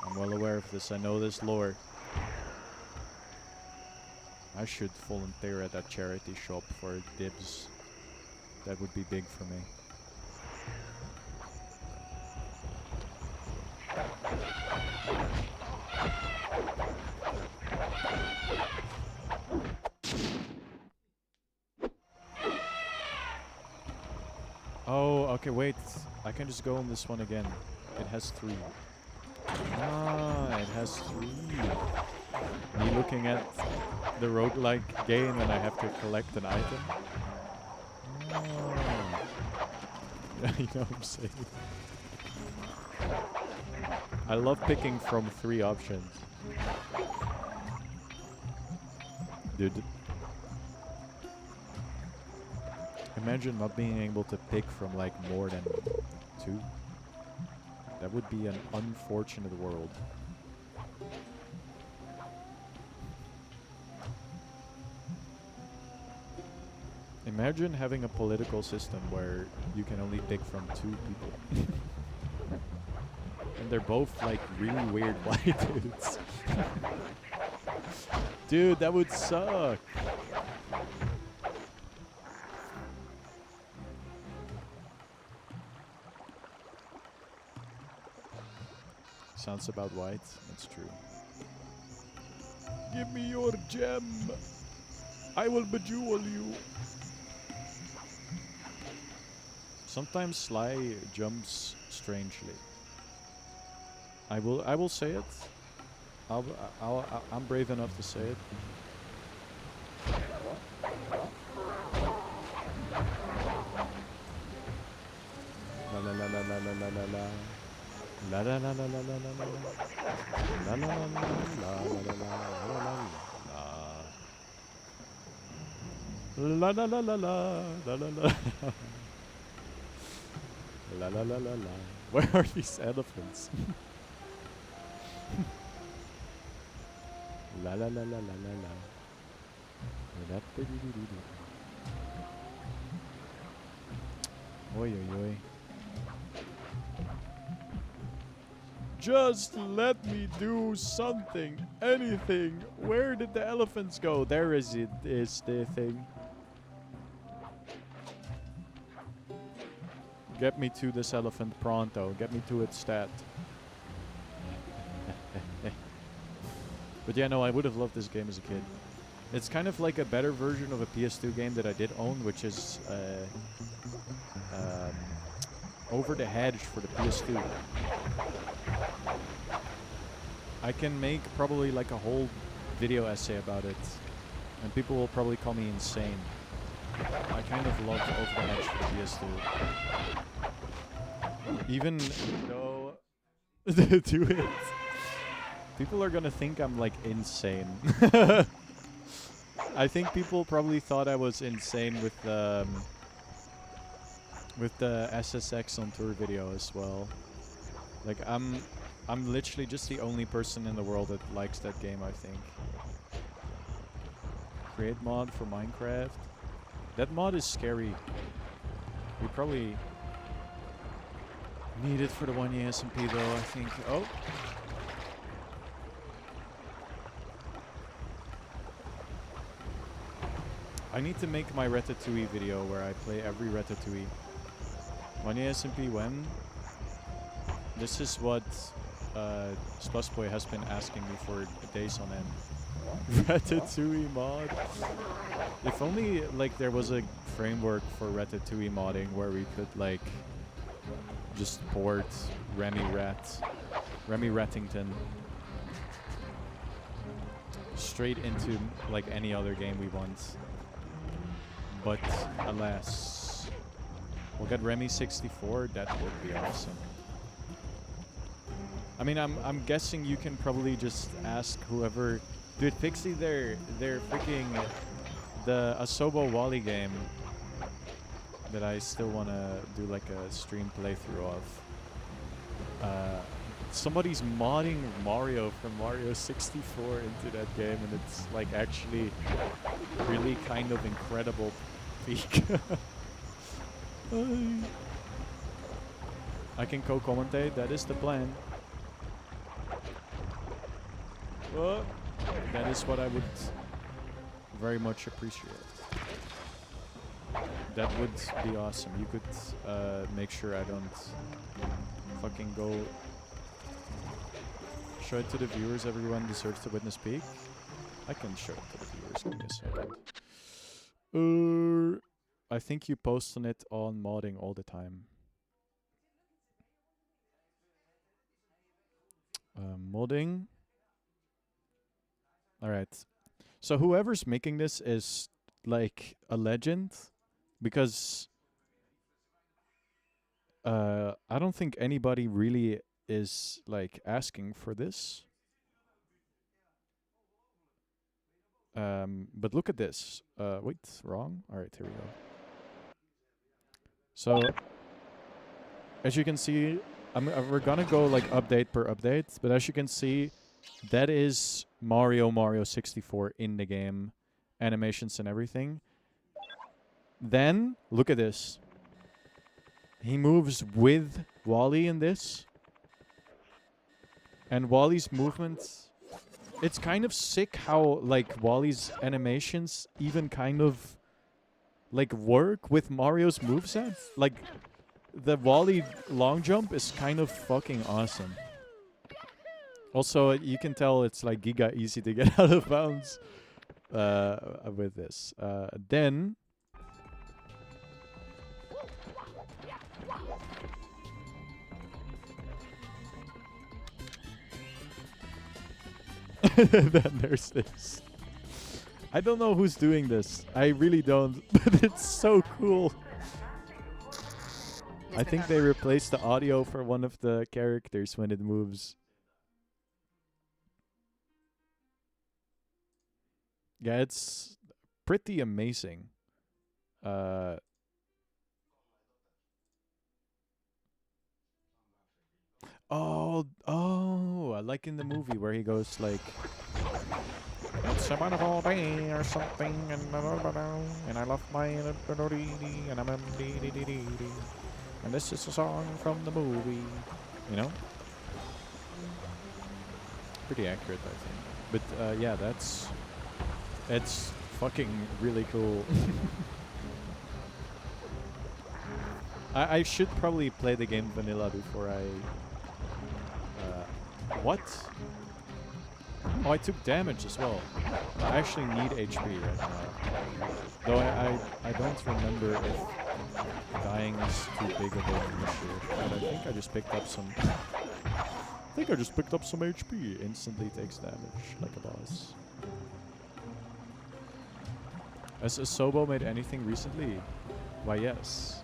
I'm well aware of this. I know this lore. I should volunteer at that charity shop for dibs. That would be big for me. Oh, okay, wait. I can just go on this one again. It has 3. Ah, it has 3. Me looking at the roguelike game and I have to collect an item. Oh. You know what I'm saying? I love picking from 3 options. Dude. Imagine not being able to pick from like more than 2. That would be an unfortunate world. Imagine having a political system where you can only pick from 2 people. And they're both like really weird white dudes. Dude, that would suck. Sounds about white. That's true. Give me your gem. I will bejewel you. Sometimes Sly jumps strangely. I will say it. I'm brave enough to say it. La la la la la la la la la. La la la la la la la la la la la la la la la la la la. La la la la la la la la. La la la la la. Where are these elephants? La la la la la la la. La da dee dee dee dee. Oi oi oi. Just let me do something, anything. Where did the elephants go? There is it, is the thing. Get me to this elephant pronto. Get me to its stat. But yeah, no, I would have loved this game as a kid. It's kind of like a better version of a PS2 game that I did own, which is Over the Hedge for the PS2. I can make probably like a whole video essay about it, and people will probably call me insane. I kind of love Over the Hedge for the PS2. Even though... do it. People are gonna think I'm like insane. I think people probably thought I was insane with the SSX on tour video as well. Like I'm literally just the only person in the world that likes that game, I think. Create mod for Minecraft. That mod is scary. We probably need it for the 1 year SMP though, I think. Oh. I need to make my Ratatouille video where I play every Ratatouille. 1 year SMP when? This is what Splusboy has been asking me for days on end. Ratatouille mod. If only like there was a framework for Ratatouille modding where we could like just port Remy Rattington straight into like any other game we want. But alas, we'll get Remy 64. That would be awesome. I mean, I'm guessing you can probably just ask whoever. Dude, Pixie, they're freaking the Asobo Wally game that I still wanna do like a stream playthrough of. Somebody's modding Mario from Mario 64 into that game, and it's like actually really kind of incredible peak. I can co-commentate. That is the plan. That is what I would very much appreciate. That would be awesome. You could make sure I don't fucking go. Show it to the viewers. Everyone deserves to witness peak. I can show it to the viewers. Give me a second. I think you post on it on modding all the time. Modding. Alright. So whoever's making this is like a legend, because I don't think anybody really is like asking for this. But look at this. Wait, wrong? Alright, here we go. So, as you can see, we're gonna go like update per update, but as you can see, that is Mario 64 in the game. Animations and everything. Then, look at this. He moves with Wally in this. And Wally's movements... It's kind of sick how, like, Wally's animations even kind of, like, work with Mario's moveset. Like, the Wally long jump is kind of fucking awesome. Also, you can tell it's, like, giga easy to get out of bounds with this. Then... then there's this. I don't know who's doing this. I really don't. But it's so cool. I think they replaced the audio for one of the characters when it moves. Yeah, it's pretty amazing. Uh, like in the movie where he goes like, "It's a wonderful day" or something, and I love my and I'm and this is a song from the movie. You know, pretty accurate, I think. But yeah, that's fucking really cool. I should probably play the game vanilla before I. What? Oh, I took damage as well. I actually need HP right now. Though I don't remember if dying is too big of an issue. But I think I just picked up some. I think I just picked up some HP. Instantly takes damage like a boss. Has Asobo made anything recently? Why, yes.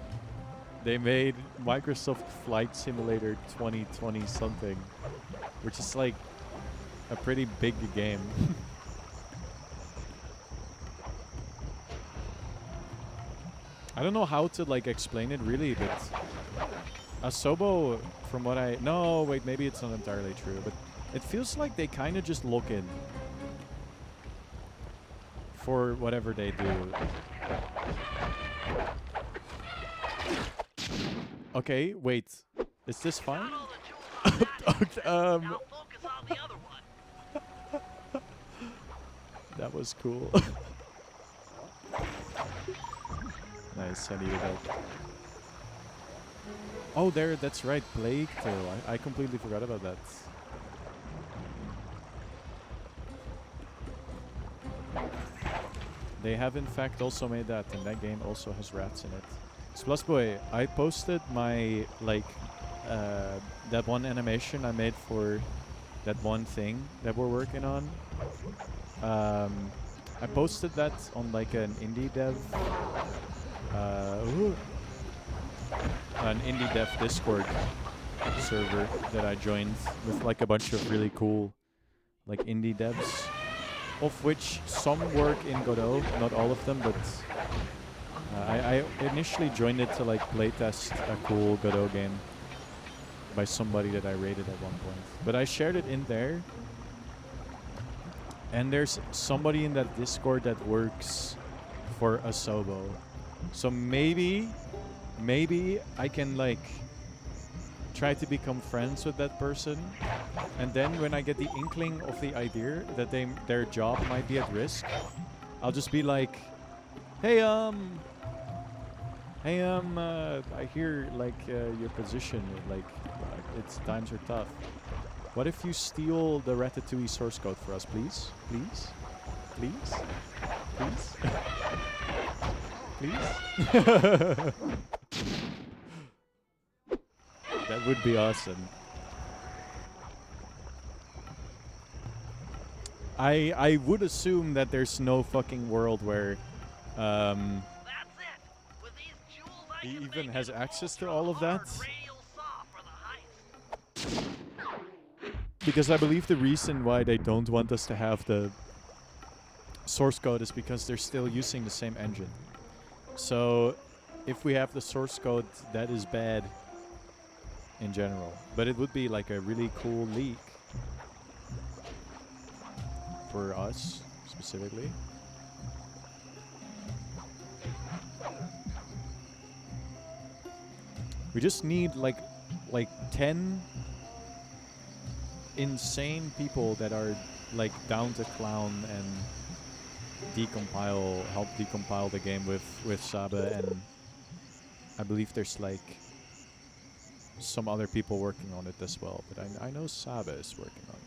They made Microsoft Flight Simulator 2020 something, which is like a pretty big game. I don't know how to like explain it really, but Asobo, from what I... No, wait, maybe it's not entirely true, but it feels like they kind of just look in for whatever they do. Okay, wait. Is this fine? That was cool. Nice, I needed that. Oh, there, that's right, Plague Tale. I completely forgot about that. They have in fact also made that, and that game also has rats in it. Splusboy, I posted my, like, that one animation I made for that one thing that we're working on. I posted that on, like, an indie dev, Discord server that I joined with, like, a bunch of really cool, like, indie devs, of which some work in Godot, not all of them, but I initially joined it to like playtest a cool Godot game by somebody that I rated at one point. But I shared it in there, and there's somebody in that Discord that works for Asobo. So maybe I can like try to become friends with that person, and then when I get the inkling of the idea that their job might be at risk, I'll just be like, hey, I hear like your position, like it's times are tough. What if you steal the Ratatouille source code for us, please? Please? Please? Please? Please? That would be awesome. I would assume that there's no fucking world where he even has access to all of that. Because I believe the reason why they don't want us to have the source code is because they're still using the same engine. So if we have the source code, that is bad in general. But it would be like a really cool leak for us specifically. We just need like 10 insane people that are like down to clown and help decompile the game with Sabe, and I believe there's like some other people working on it as well, but I know Sabe is working on it.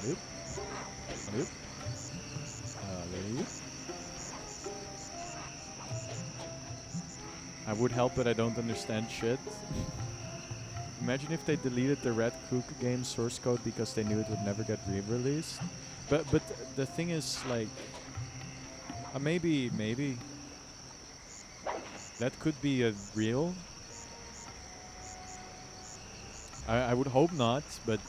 Oop. Oop. I would help, but I don't understand shit. Imagine if they deleted the Red Cook game source code because they knew it would never get re-released. But the thing is, like, maybe that could be a real. I would hope not, but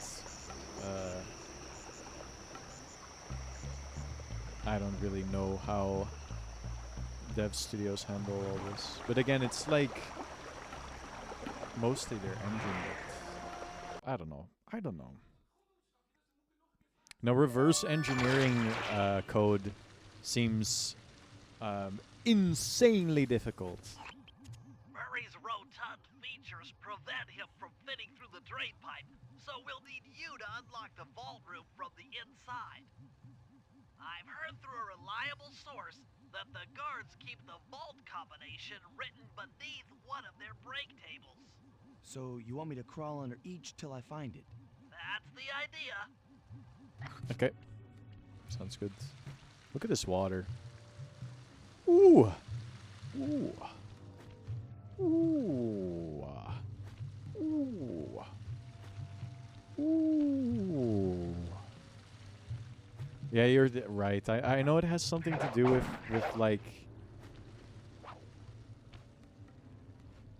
I don't really know how dev studios handle all this. But again, it's like mostly their engine. But I don't know. I don't know. Now, reverse engineering code seems insanely difficult. Murray's rotund features prevent him from fitting through the drain pipe, so we'll need you to unlock the vault room from the inside. I've heard through a reliable source that the guards keep the vault combination written beneath one of their break tables. So you want me to crawl under each till I find it? That's the idea. Okay. Sounds good. Look at this water. Ooh. Ooh. Ooh. Ooh. Ooh. Yeah, you're right. I know it has something to do with like...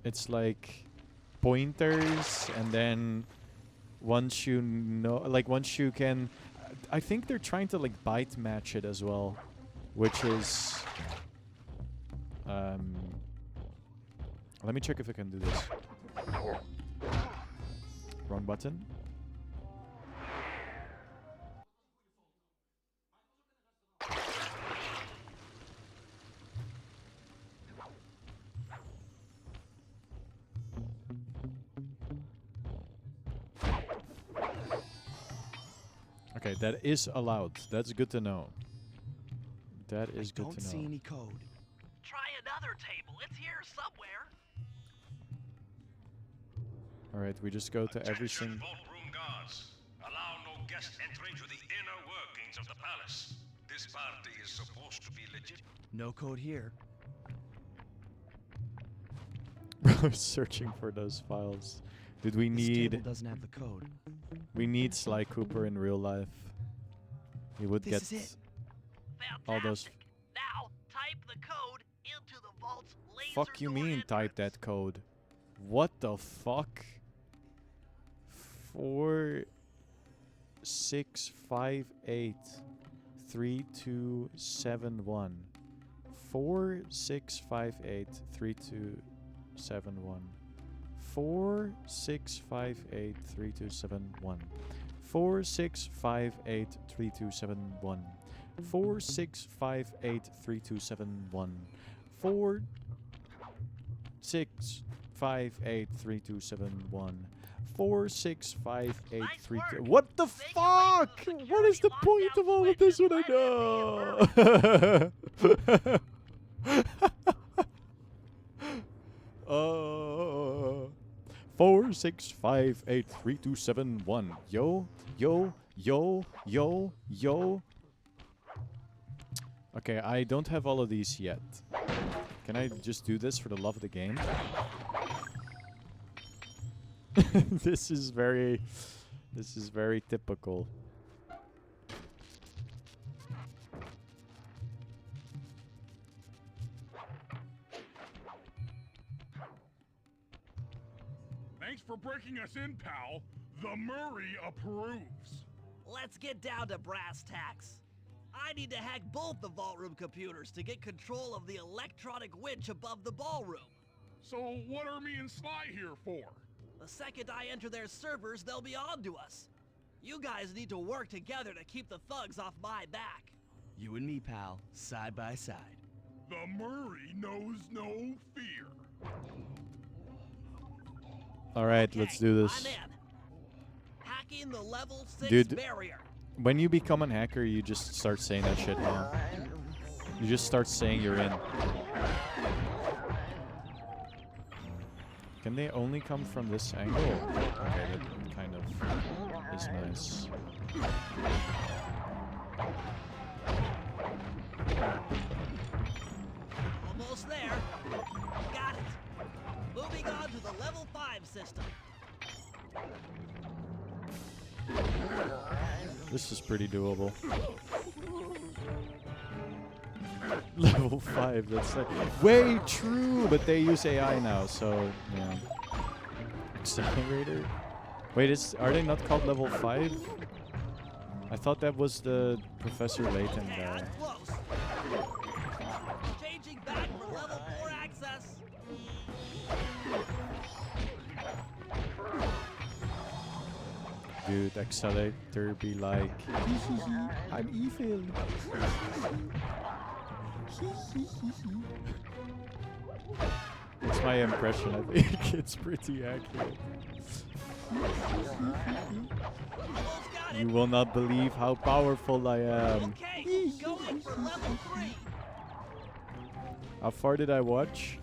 It's like pointers, and then once you know... Like, once you can... I think they're trying to, like, bite match it as well. Which is... Let me check if I can do this. Wrong button. Okay, that is allowed. That's good to know. That is good to know. Don't see any code. Try another table. It's here somewhere. Alright, we just go to everything. Vault room guards. Allow no guest entry to the inner workings of the palace. This party is supposed to be legit. No code here. Bro, searching for those files. Dude, we This table need... doesn't have the code. We need Sly Twooper in real life. He would This is get it. all those... Fantastic. Now, type the code into the vault's laser Fuck you door mean, type entrance. that code. What the fuck? 4 6 5 8 3 2 7 1. 4 6 5 8 3 2 7 1. 4 6 5 8 3 2 7 1. 4 6 5 8 3 2 7 1. 4 6 5 8 3 2 7 1. 4 6 5 8 3 2 7 1. 4 6 5 8 3 2. What the fuck? What is the point of all of this when I know? 4 6 5 8 3 2 7 1. Yo, yo, yo, yo, yo. Okay, I don't have all of these yet. Can I just do this for the love of the game? This is very typical. Thanks for breaking us in, pal. The Murray approves. Let's get down to brass tacks. I need to hack both the vault room computers to get control of the electronic winch above the ballroom. So what are me and Sly here for? The second I enter their servers, they'll be on to us. You guys need to work together to keep the thugs off my back. You and me, pal, side by side. The Murray knows no fear. All right, Okay, let's do this. I'm in. Hacking the level 6 Dude. barrier. When you become a hacker, you just start saying that shit now. You just start saying you're in. Can they only come from this angle? Okay, that kind of is nice. Almost there. Got it. Moving on to the level 5 system. This is pretty doable. Level 5, that's like way true, but they use AI now, so yeah. Accelerator? Wait, are they not called level 5? I thought that was the Professor Layton Okay, guy. I'm close. Changing back for level 4 access. Dude, Accelerator be like, I'm evil. It's my impression, I think. It's pretty accurate. Almost got You it. will not believe how powerful I am. Okay, going for level 3. How far did I watch?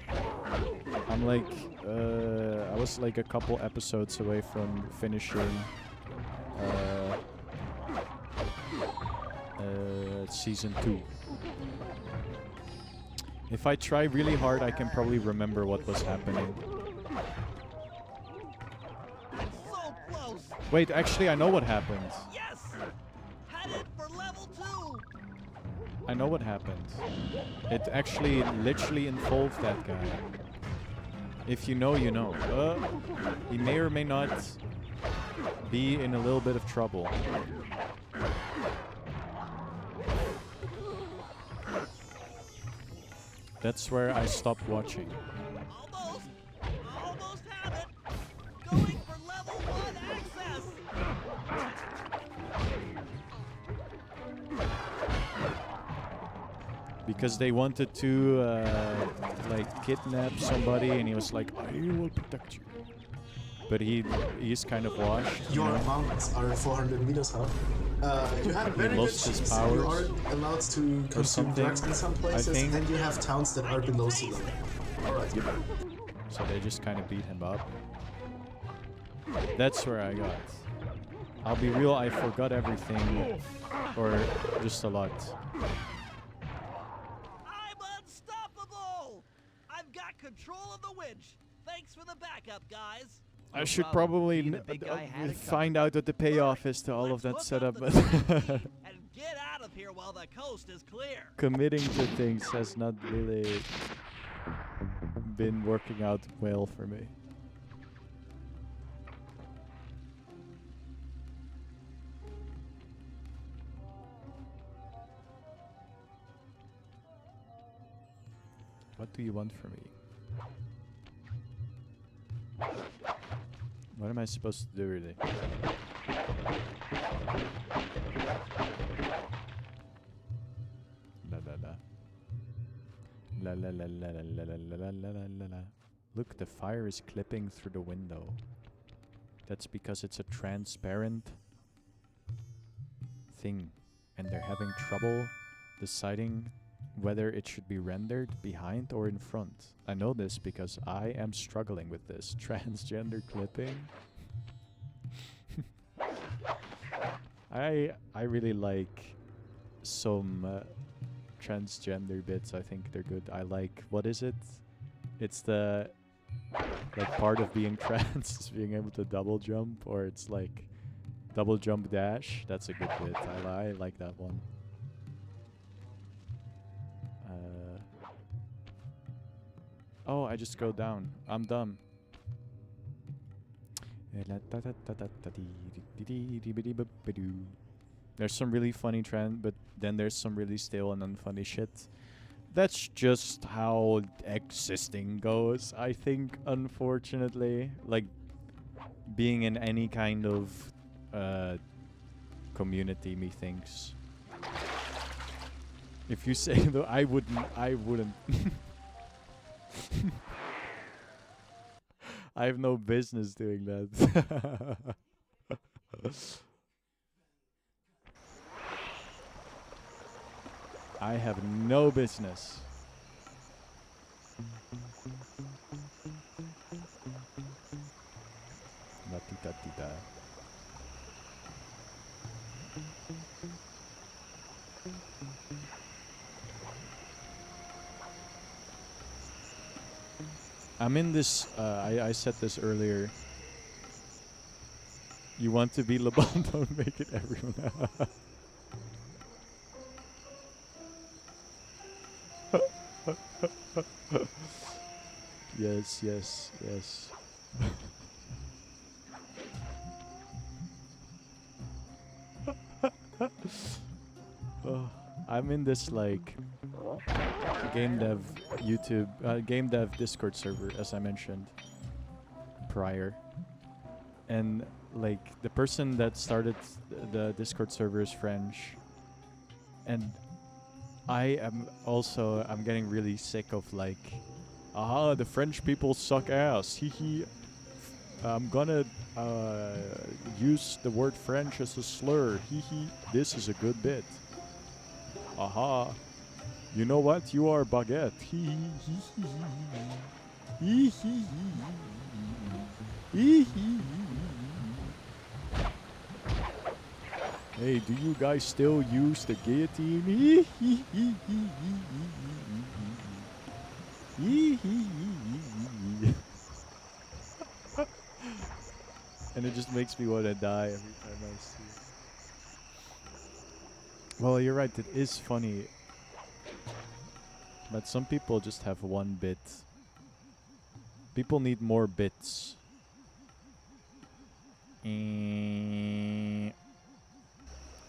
I'm like, I was like a couple episodes away from finishing season 2. If I try really hard, I can probably remember what was happening. So close. Wait, actually, I know what happens. Yes. Headed for level 2. I know what happens. It actually literally involved that guy. If you know, you know. He may or may not be in a little bit of trouble. That's where I stopped watching. Almost have it. Going for level 1 access. Because they wanted to like kidnap somebody, and he was like, I will protect you. But he's kind of washed. Your mounts are 400 meters high. You have very good lost his cheese. powers You are allowed to consume something, drugs in some places, think. and you have towns that are below sea level. Alright. So they just kind of beat him up. That's where I got. I'll be real, I forgot everything. Or just a lot. I'm unstoppable. I've got control of the winch. Thanks for the backup, guys. I should probably Me and the big guy had it find out what the payoff is to all of that Let's setup. hook up the TV and get out of here while the coast is clear. Committing to things has not really been working out well for me. What do you want from me? What am I supposed to do, really? La la la. La la la la la la la la la la la. Look, the fire is clipping through the window. That's because it's a transparent thing, and they're having trouble deciding whether it should be rendered behind or in front. I know this because I am struggling with this. Transgender clipping. I really like some transgender bits. I think they're good. I like, what is it? It's the like part of being trans is being able to double jump, or it's like double jump dash. That's a good bit. I like that one. Oh, I just go down. I'm dumb. There's some really funny trend, but then there's some really stale and unfunny shit. That's just how existing goes, I think, unfortunately. Like, being in any kind of community, methinks. If you say though, I wouldn't. I have no business doing that. I have no business. La-ti-ta-ti-ta. I'm in this, I said this earlier. You want to be LeBron, don't make it everyone. Yes, yes, yes. I'm in this like game dev game dev Discord server, as I mentioned prior, and like the person that started the Discord server is French, and I'm getting really sick of like, the French people suck ass. Hee. I'm gonna use the word French as a slur. Hee. This is a good bit. Aha. You know what? You are baguette. Hee. Hey, do you guys still use the guillotine? And it just makes me want to die every time I see it. Well, you're right, it is funny. But some people just have one bit. People need more bits.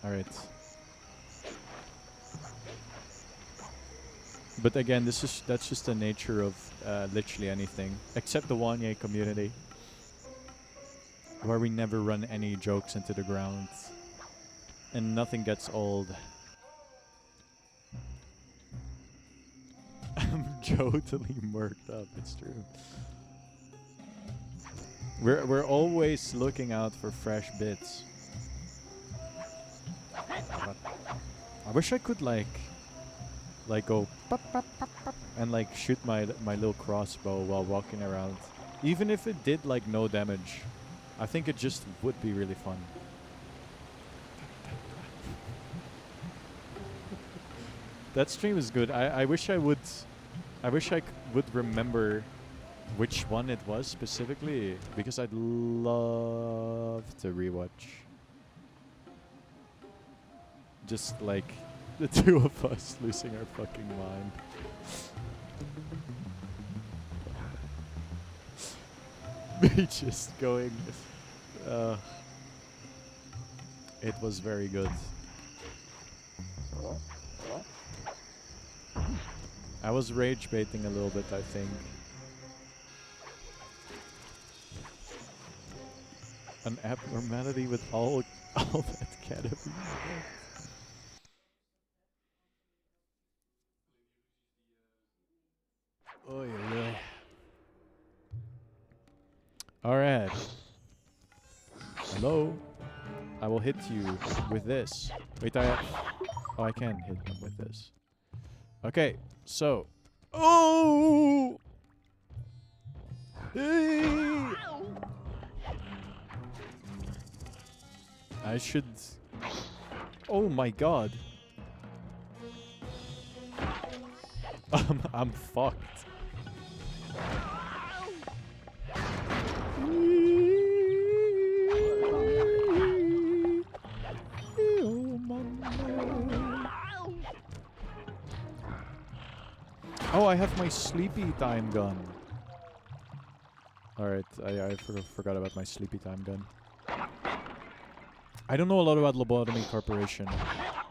Alright. But again, that's just the nature of literally anything. Except the Wanye community. Where we never run any jokes into the ground. And nothing gets old. I'm totally murked up, it's true. We're always looking out for fresh bits. I wish I could like go pop, pop, pop, pop, and like shoot my little crossbow while walking around. Even if it did like no damage. I think it just would be really fun. That stream is good. I wish I would remember which one it was specifically, because I'd love to rewatch. Just like the two of us losing our fucking mind. Me just going. It was very good. I was rage baiting a little bit, I think. An abnormality with all that canopy. Oh yeah. Alright. Hello. I will hit you with this. Wait, I can hit them with this. Okay, so. Oh! Hey! I should. Oh my god. I'm fucked. Oh, I have my sleepy time gun. Alright, I forgot about my sleepy time gun. I don't know a lot about Lobotomy Corporation.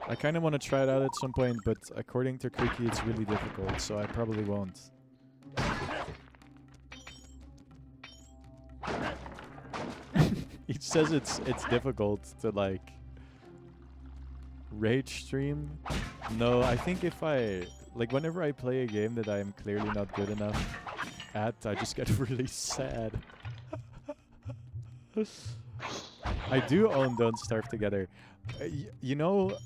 I kind of want to try it out at some point, but according to Creaky, it's really difficult, so I probably won't. He says it's difficult to like rage stream. No, I think if I like whenever I play a game that I am clearly not good enough at, I just get really sad. I do own Don't Starve Together. You know,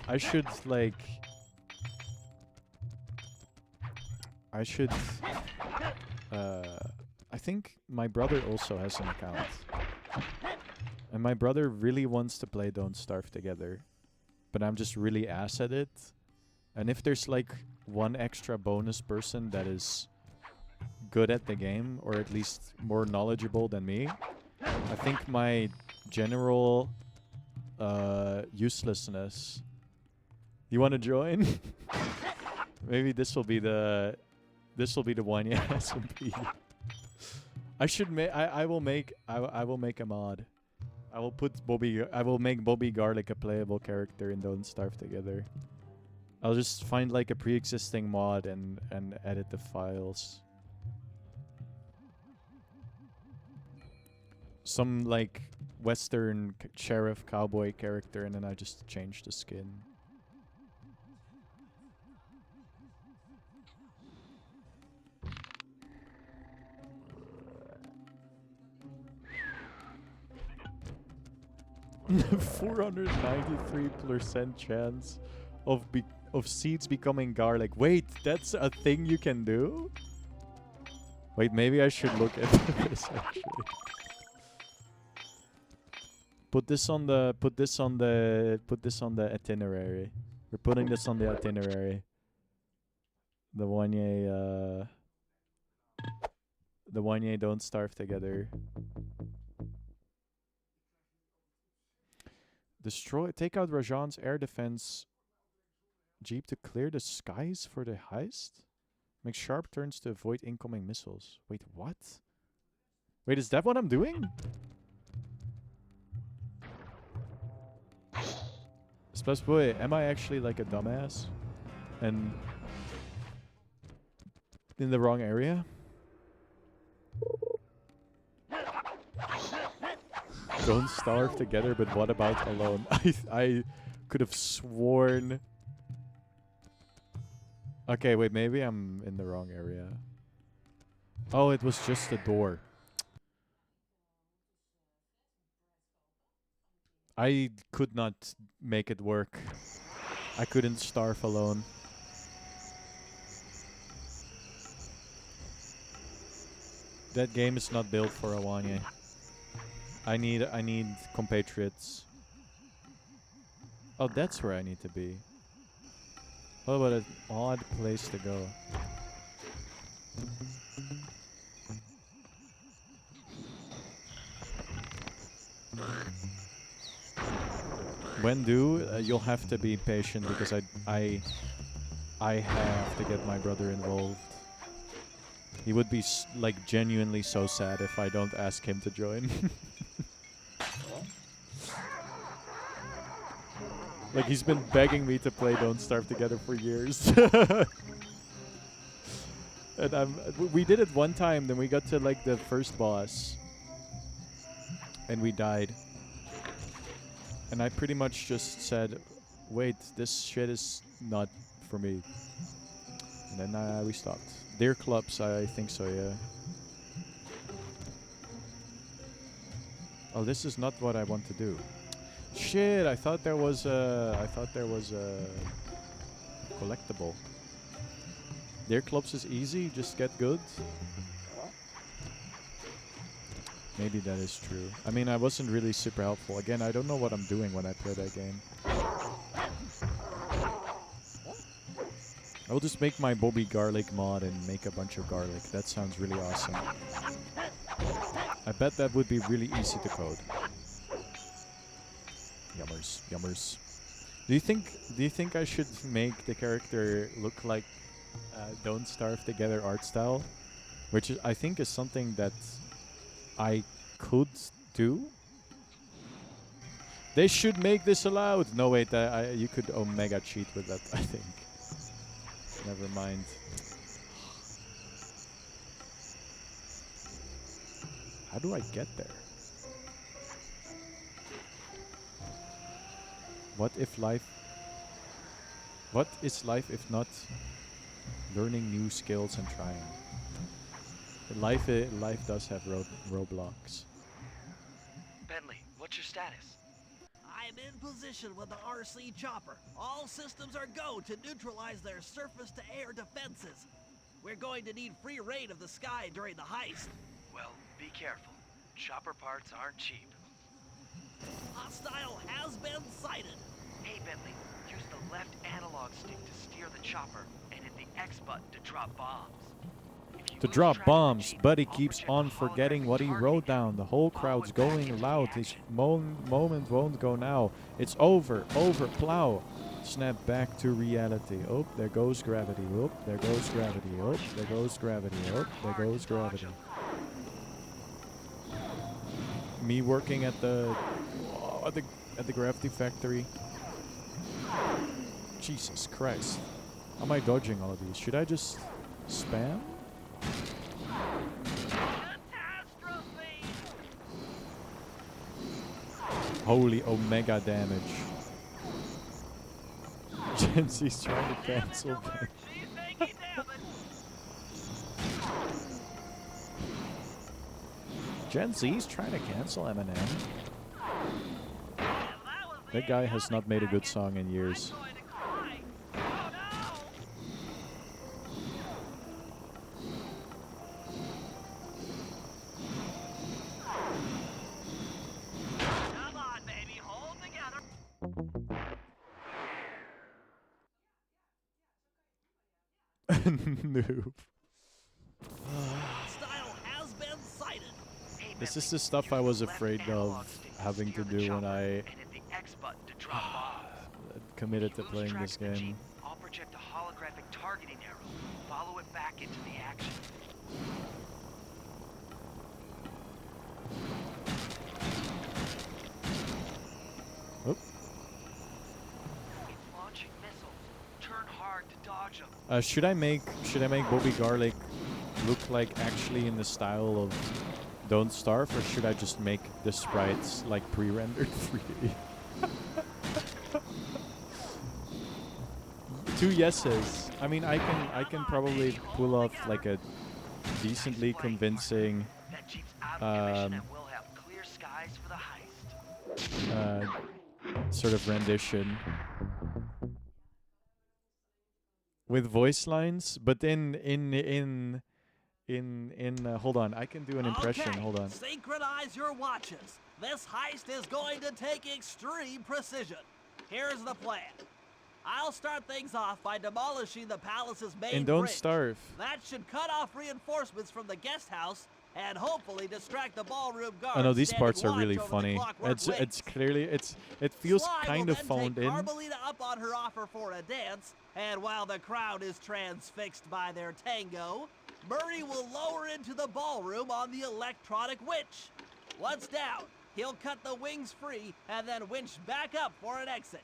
I should like. I think my brother also has an account. And my brother really wants to play Don't Starve Together. But I'm just really ass at it. And if there's like one extra bonus person that is good at the game, or at least more knowledgeable than me, I think my general uselessness. You want to join? Maybe this will be the one. Yeah, SMP. I should I will make a mod. I will make Bobby Garlic a playable character in Don't Starve Together. I'll just find like a pre-existing mod and edit the files. Some like Western sheriff cowboy character, and then I just change the skin. $493% chance of seeds becoming garlic. Wait, that's a thing you can do? Wait, maybe I should look at this actually. Put this on the itinerary. We're putting this on the itinerary. The Wanye don't starve together. Take out Rajan's air defense jeep to clear the skies for the heist? Make sharp turns to avoid incoming missiles. Wait, what? Wait, is that what I'm doing? Splash boy, am I actually like a dumbass? And in the wrong area? Don't starve together, but what about alone? I could have sworn... Okay, wait, maybe I'm in the wrong area. Oh, it was just a door. I could not make it work. I couldn't starve alone. That game is not built for Awanye. I need compatriots. Oh, that's where I need to be. Oh, what an odd place to go. When you'll have to be patient because I have to get my brother involved. He would be like genuinely so sad if I don't ask him to join. Like he's been begging me to play Don't Starve Together for years. And we did it one time, then we got to like the first boss. And we died. And I pretty much just said, wait, this shit is not for me. And then we stopped. Deer clubs, I think so, yeah. Oh, this is not what I want to do. Shit, I thought there was a collectible. Deer clubs is easy, just get good. Maybe that is true. I mean, I wasn't really super helpful. Again, I don't know what I'm doing when I play that game. I'll just make my Bobby Garlic mod and make a bunch of garlic. That sounds really awesome. I bet that would be really easy to code. Yummers, yummers. Do you think I should make the character look like Don't Starve Together art style? Which I think is something that I could do. They should make this allowed. No, wait, you could Omega cheat with that, I think. Never mind. How do I get there? What is life if not learning new skills and trying? Life does have roadblocks. Bentley, what's your status? I'm in position with the RC chopper. All systems are go to neutralize their surface-to-air defenses. We're going to need free reign of the sky during the heist. Well, be careful. Chopper parts aren't cheap. Hostile has been sighted. Hey, Bentley, use the left analog stick to steer the chopper and hit the X button to drop bombs. To drop bombs, Buddy keeps on forgetting what he wrote down. The whole crowd's going loud. This moment won't go now. It's over, plow. Snap back to reality. Oh, there goes gravity. Oh, there goes gravity. Oh, there goes gravity. Oh, there goes gravity. Me working at the gravity factory. Jesus Christ. How am I dodging all of these? Should I just spam? Catastrophe! Holy omega damage. Jensi's trying to cancel. Alert! She's taking damage! Jensi's trying to cancel Eminem. And that was the That guy has idiotic not made a good packet. song in years. I'm going to cry. Oh no! Come on, baby, hold together. Noob. Style has been sighted. Hey, This Bentley, is the stuff use I the was left afraid analog of stick to having steer to the do when chopper I and hit the X button to drop bombs. committed to Lose playing track this of the game. Jeep, I'll project a holographic targeting arrow. Follow it back into the action. Oop. It's launching missiles. Turn hard to dodge them. Should I make Bobby Garlic look like actually in the style of Don't Starve, or should I just make the sprites like pre-rendered 3D? Two yeses. I mean, I can probably pull off like a decently convincing That Jeep's out of commission um, and we'll have clear skies for the heist. sort of rendition with voice lines, but in hold on, I can do an impression. Okay, Hold on. synchronize your watches. This heist is going to take extreme precision. Here's the plan. I'll start things off by demolishing the palace's main And Don't bridge. Starve. That should cut off reinforcements from the guest house and hopefully distract the ballroom guards. I know these standing parts are watch really over the funny. clockwork It's wings. clearly it feels Sly kind will of then phoned take in. Carmelita up on her offer for a dance, and while the crowd is transfixed by their tango, Murray will lower into the ballroom on the electronic winch. Once down, he'll cut the wings free and then winch back up for an exit.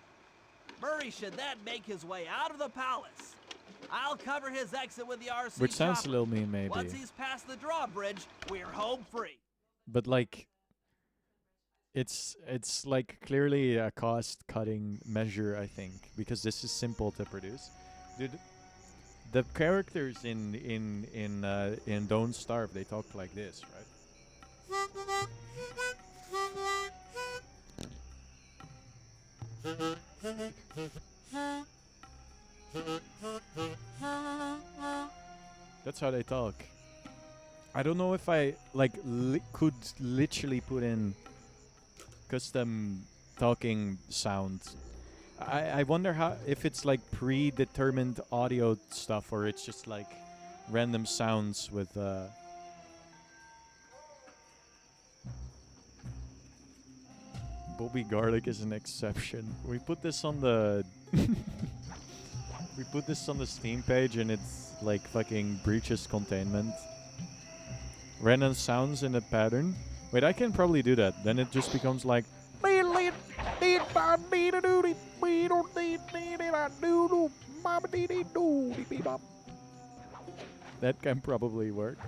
Murray should then make his way out of the palace. I'll cover his exit with the RC Which sounds a chopper. little mean, maybe. Once he's past the drawbridge, we're home free. But like, it's like clearly a cost-cutting measure, I think, because this is simple to produce. Dude, the characters in Don't Starve, they talk like this, right? That's how they talk. I don't know if I like could literally put in custom talking sounds. I wonder how if it's like predetermined audio stuff or it's just like random sounds with Bobby Garlic is an exception. We put this on the we put this on the Steam page and it's like fucking breaches containment. Random sounds in a pattern. Wait, I can probably do that. Then it just becomes like that can probably work.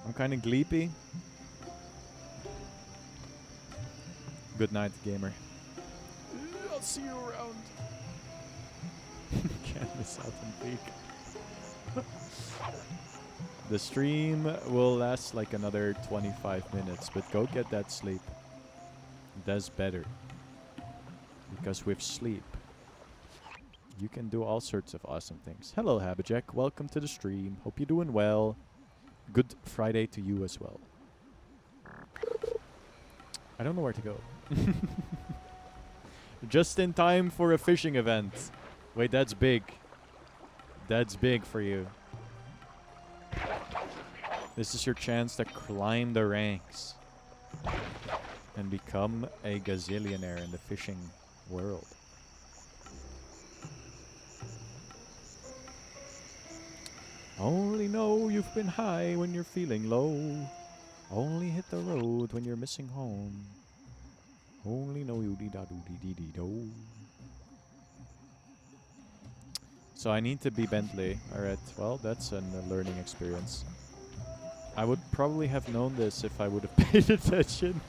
I'm kind of gleepy. Good night, gamer. I'll see you around. Can't miss out on peak. The stream will last like another 25 minutes, but go get that sleep. That's better. Because with sleep, you can do all sorts of awesome things. Hello, Habajack. Welcome to the stream. Hope you're doing well. Good Friday to you as well. I don't know where to go. Just in time for a fishing event. Wait, that's big. That's big for you. This is your chance to climb the ranks and become a gazillionaire in the fishing world. Only know you've been high when you're feeling low. Only hit the road when you're missing home. Only know you dee da doo dee dee dee do. So I need to be Bentley. Alright, well, that's a learning experience. I would probably have known this if I would have paid attention.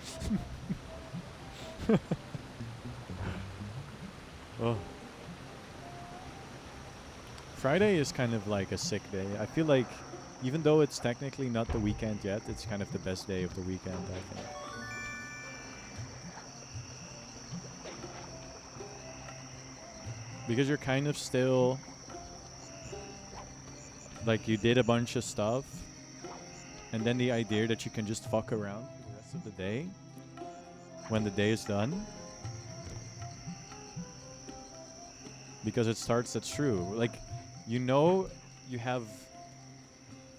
Oh. Friday is kind of like a sick day. I feel like even though it's technically not the weekend yet, it's kind of the best day of the weekend, I think. Because you're kind of still... like, you did a bunch of stuff, and then the idea that you can just fuck around for the rest of the day, when the day is done. Because it starts, that's true. Like, you know you have...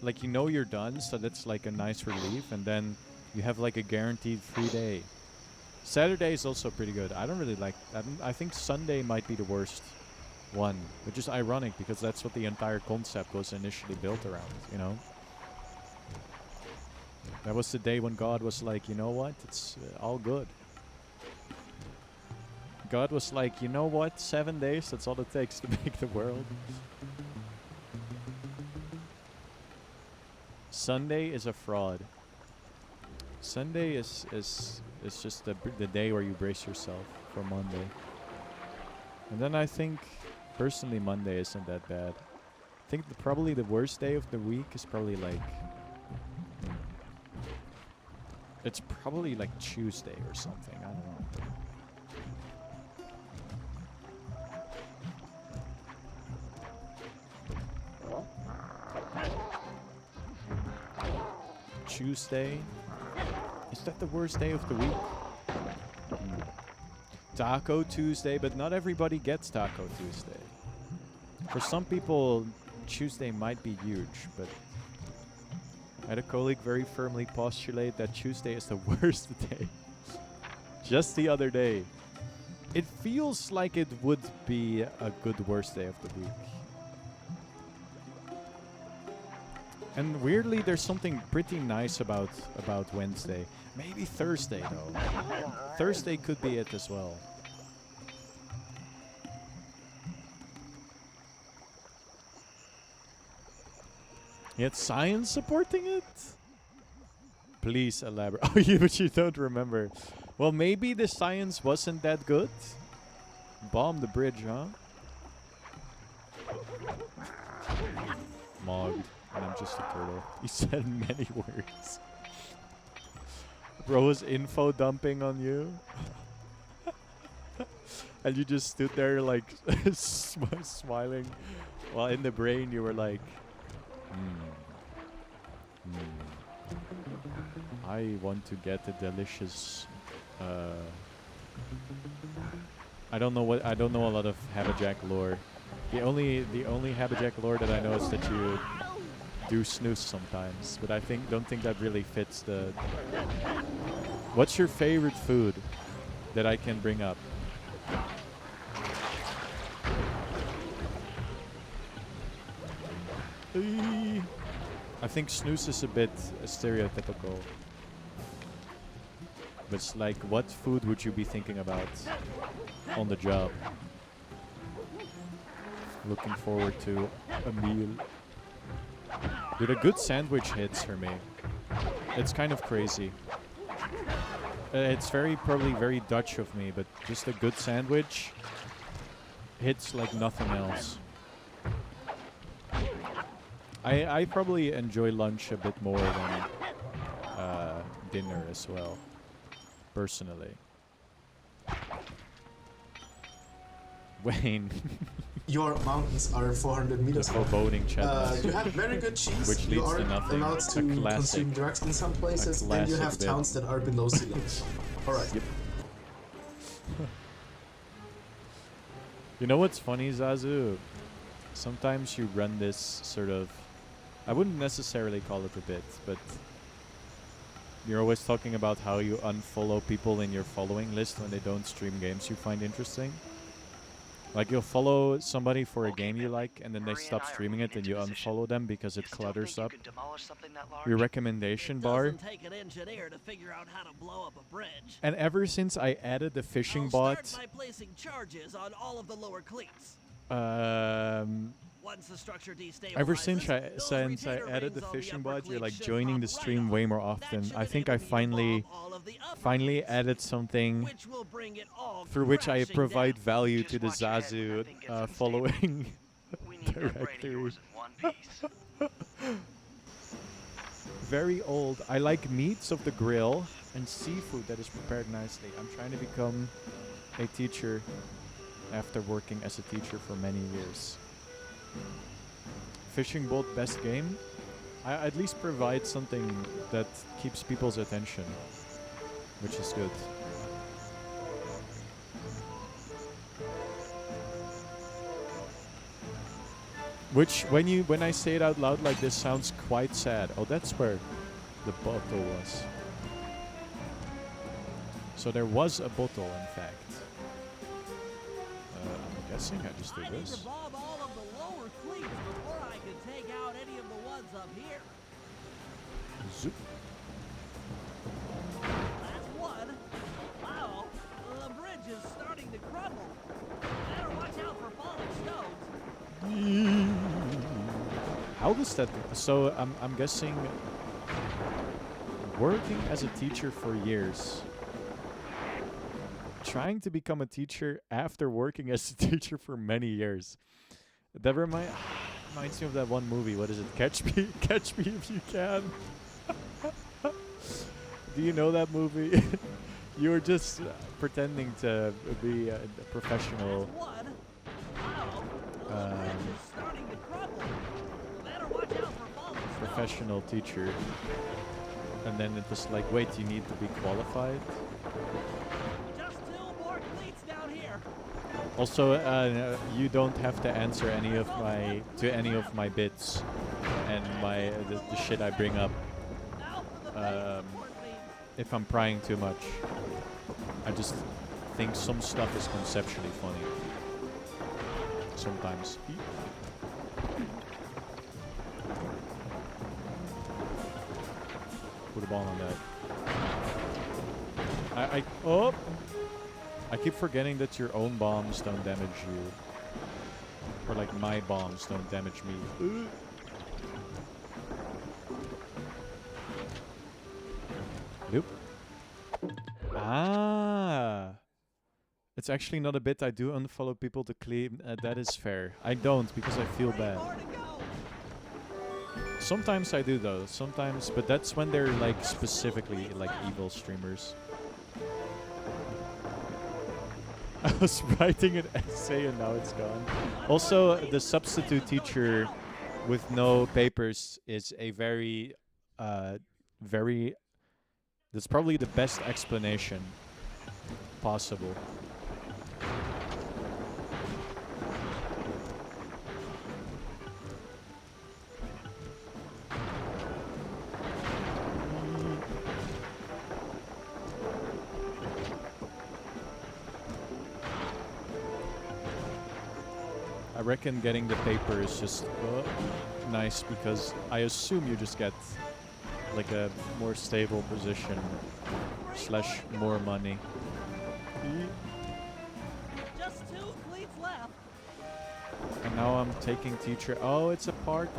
like, you know you're done, so that's like a nice relief, and then you have like a guaranteed free day. Saturday is also pretty good. I don't really like... I think Sunday might be the worst one, which is ironic because that's what the entire concept was initially built around, you know? That was the day when God was like, you know what? It's all good. God was like, you know what? 7 days, that's all it takes to make the world. Sunday is a fraud. Sunday is just the day where you brace yourself for Monday. And then I think, personally, Monday isn't that bad. I think probably the worst day of the week is probably like... it's probably like Tuesday or something, I don't know. Tuesday? Is that the worst day of the week? Taco Tuesday, but not everybody gets Taco Tuesday. For some people, Tuesday might be huge, but I had a colleague very firmly postulate that Tuesday is the worst day. Just the other day. It feels like it would be a good worst day of the week. And weirdly, there's something pretty nice about Wednesday. Maybe Thursday, though. Thursday could be it as well. Yet science supporting it? Please elaborate. Oh, but you don't remember. Well, maybe the science wasn't that good. Bomb the bridge, huh? Mogged. And I'm just a turtle. He said many words. Bro was info dumping on you. And you just stood there like smiling. While in the brain you were like, I want to get a delicious I don't know a lot of Habajack lore. The only Habajack lore that I know is that you do snooze sometimes, but I don't think that really fits the... What's your favorite food that I can bring up? I think snooze is a bit stereotypical. But it's like, what food would you be thinking about on the job? Looking forward to a meal. Dude, a good sandwich hits for me. It's kind of crazy. It's probably very Dutch of me, but just a good sandwich hits like nothing else. I probably enjoy lunch a bit more than dinner as well, personally. Wayne. Your mountains are 400 meters high. Foreboding chat. You have very good cheese. Which you leads are to nothing. allowed to consume drugs in some places, and you have towns that are below sea level. Alright. Yep. You know what's funny, Zazu? Sometimes you run this sort of... I wouldn't necessarily call it a bit, but... You're always talking about how you unfollow people in your following list when they don't stream games you find interesting. Like you'll follow somebody for a game you like, and then they stop streaming it, and you unfollow them because it clutters up your recommendation bar. Doesn't take an engineer to figure out how to blow up a bridge. And ever since I added the fishing bot, Start by placing charges on all of the lower cleats. Once the structure ever destabilizes, since I added the fishing bot, you're like joining the stream way more often. I think I finally added something through which I provide value to the Zazu following directory. Very old. I like meats of the grill and seafood that is prepared nicely. I'm trying to become a teacher after working as a teacher for many years. Fishing boat best game? I at least provide something that keeps people's attention, which is good. Which, when I say it out loud like this, sounds quite sad. Oh, that's where the bottle was. So there was a bottle, in fact. I'm guessing I just did this. Bob all of the lower cleats before I can take out any of the ones up here. Zoop. That's one. Wow, the bridge is starting to crumble. Better watch out for falling stones. How does that? So I'm guessing working as a teacher for years. Trying to become a teacher after working as a teacher for many years. That reminds me of that one movie. What is it? Catch Me If You Can. Do you know that movie? You were just pretending to be a professional. Professional teacher. And then it was like, wait, you need to be qualified? Also, you don't have to answer any of my bits and the shit I bring up if I'm prying too much. I just think some stuff is conceptually funny. Sometimes. Put a ball on that. Oh! I keep forgetting that your own bombs don't damage you. Or like my bombs don't damage me. Nope. Ah. It's actually not a bit I do unfollow people to clean. That is fair. I don't because I feel bad. Sometimes I do though. Sometimes, but that's when they're like specifically like evil streamers. I was writing an essay and now it's gone. Also, the substitute teacher with no papers is a very, that's probably the best explanation possible. I reckon getting the paper is just nice because I assume you just get like a more stable position / more money. Just 2 cleats left. And now I'm taking teacher. Oh, it's a part.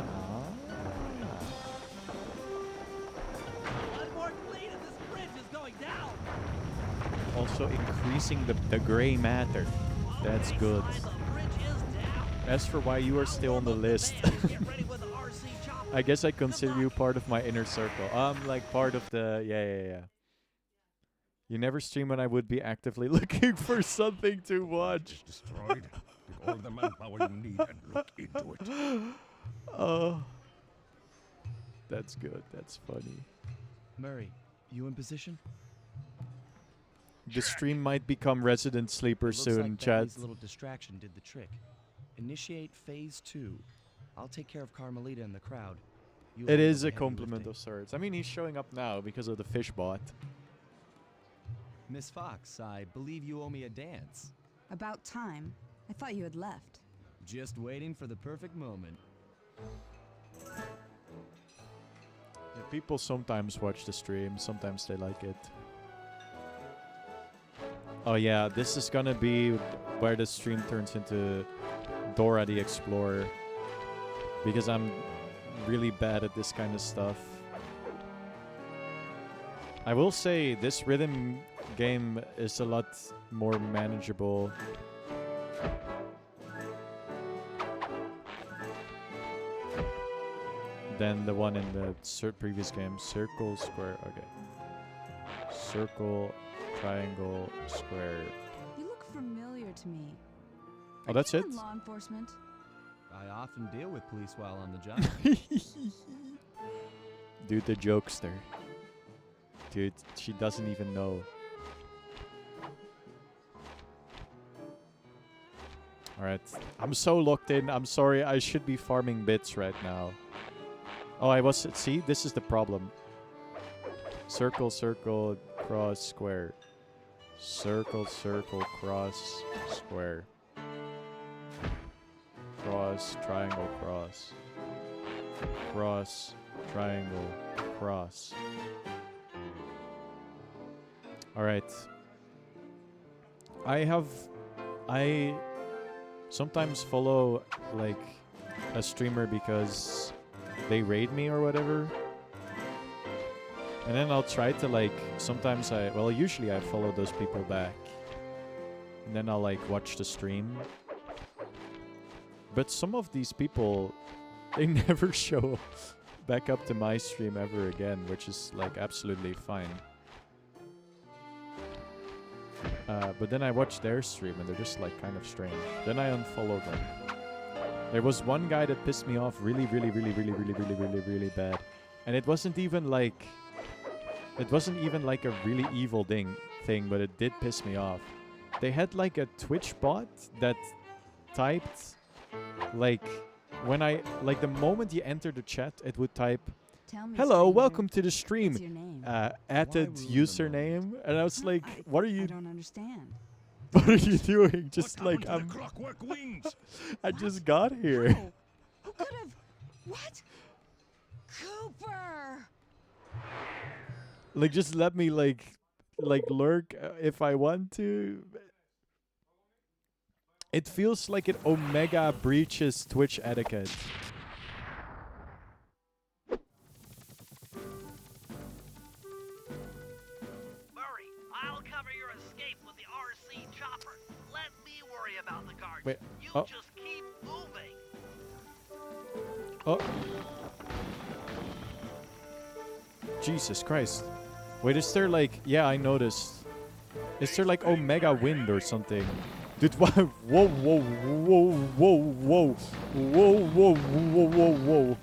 One more cleat and this bridge is going down. Also increasing the gray matter. That's good. As for why you are still on the list, I guess I consider you part of my inner circle. Like part of the yeah. You never stream when I would be actively looking for something to watch. Destroyed. Take all the manpower you need and look into it. Oh, that's good. That's funny. Murray, you in position? The stream might become resident sleeper soon, like chat. Bentley's little distraction did the trick. Initiate phase 2. I'll take care of Carmelita and the crowd. It is a compliment of sorts. I mean, he's showing up now because of the fish bot. Miss Fox, I believe you owe me a dance. About time. I thought you had left. Just waiting for the perfect moment. Yeah, people sometimes watch the stream, sometimes they like it. Oh yeah, this is gonna be where the stream turns into Dora the Explorer. Because I'm really bad at this kind of stuff. I will say this rhythm game is a lot more manageable. Than the one in the previous game. Circle, square, okay. Circle, triangle, square. You look familiar to me. Oh, that's it? In law enforcement. I often deal with police while on the job. Dude, the jokester. Dude, she doesn't even know. Alright. I'm so locked in. I'm sorry. I should be farming bits right now. Oh, I was... See? This is the problem. Circle, circle, cross, square. Circle, circle, cross, square. Cross, triangle, cross. Cross, triangle, cross. Alright. I sometimes follow, like, a streamer because they raid me or whatever. And then I'll try to, like, sometimes usually I follow those people back. And then I'll, like, watch the stream. But some of these people, they never show back up to my stream ever again, which is, like, absolutely fine. But then I watch their stream and they're just, like, kind of strange. Then I unfollow them. There was one guy that pissed me off really bad. And it wasn't even like... It wasn't even like a really evil thing, but it did piss me off. They had, like, a Twitch bot that typed... Like, when like, the moment you enter the chat, it would type, "Hello, welcome to the stream." Added username, and I was like, "What are you? I don't understand. What are you doing?" Just What like happened to the clockwork wings? I just got here. No. Who could have? What? Cooper! Like, just let me like lurk if I want to. It feels like it Omega breaches Twitch etiquette. Murray, I'll cover your escape with the RC chopper. Let me worry about the guards. Wait, You oh. just keep moving. Oh. Jesus Christ. Wait, is there like... Yeah, I noticed. Is there like Omega Wind or something? Dude, whoa, whoa, whoa, whoa, whoa, whoa, whoa, whoa, whoa, whoa, whoa.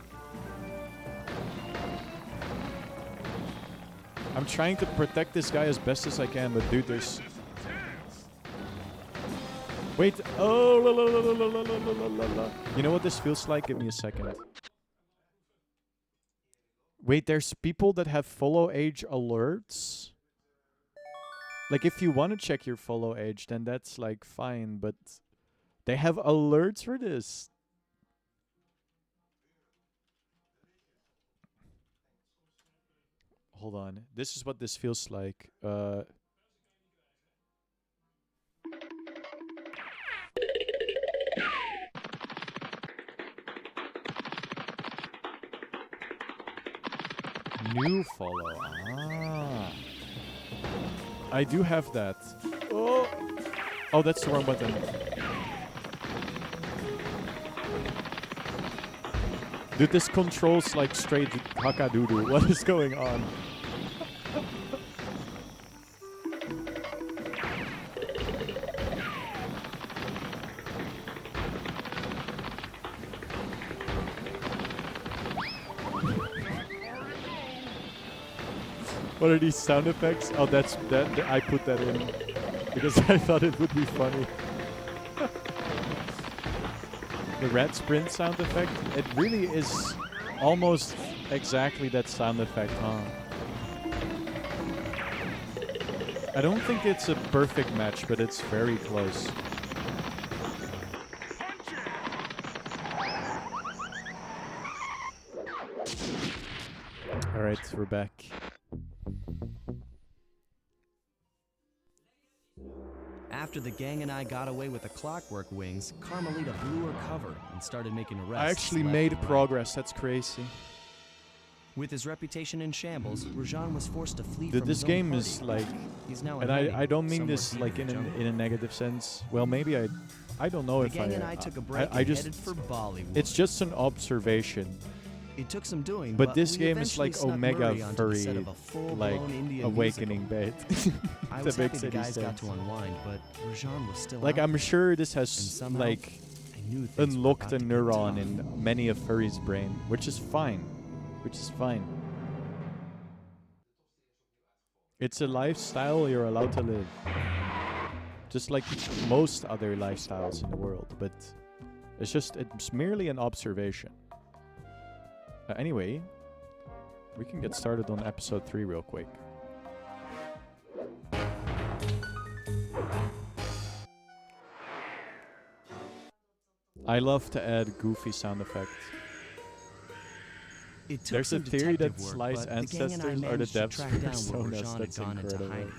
I'm trying to protect this guy as best as I can, but dude, there's... Wait, oh, la, la, la, la, la, la, la, la, la. You know what this feels like? Give me a second. Wait, there's people that have follow age alerts? Like, if you want to check your follow age, then that's, like, fine, but they have alerts for this. Hold on. This is what this feels like. New follow. Ah. I do have that. Oh, oh, that's the wrong button. Dude, this controls like straight hakadoodoo. What is going on? What are these sound effects? Oh, that's that. I put that in because I thought it would be funny. The red sprint sound effect. It really is almost exactly that sound effect, huh? I don't think it's a perfect match, but it's very close. Alright, we're back. After the gang and I got away with the clockwork wings, Carmelita blew her cover and started making arrests. I actually left made and right. progress. That's crazy. With his reputation in shambles, Rajan was forced to flee Dude, from this his own game party. is like, He's now and I don't mean this like in a negative sense. Well, maybe I don't know The if gang and I took a break I and just headed for Bollywood. it's just an observation. It took some doing, But this we game is eventually like snuck Omega Murray onto the set furry, of a full-blown like Indian awakening musical. bait. I The was big happy the city guys got sense. to unwind, but Rajan was still Like out I'm sure this and has somehow like I knew things were unlocked about a to get neuron tough. in many of Furry's brain, which is fine. Which is fine. It's a lifestyle you're allowed to live. Just like most other lifestyles in the world, but it's merely an observation. Anyway, we can get started on episode 3 real quick. I love to add goofy sound effects. It took There's a some theory that detective work, Sly's but the gang and I ancestors are the managed to devs track for down where Personas. Rajan had That's gone into incredible. hiding.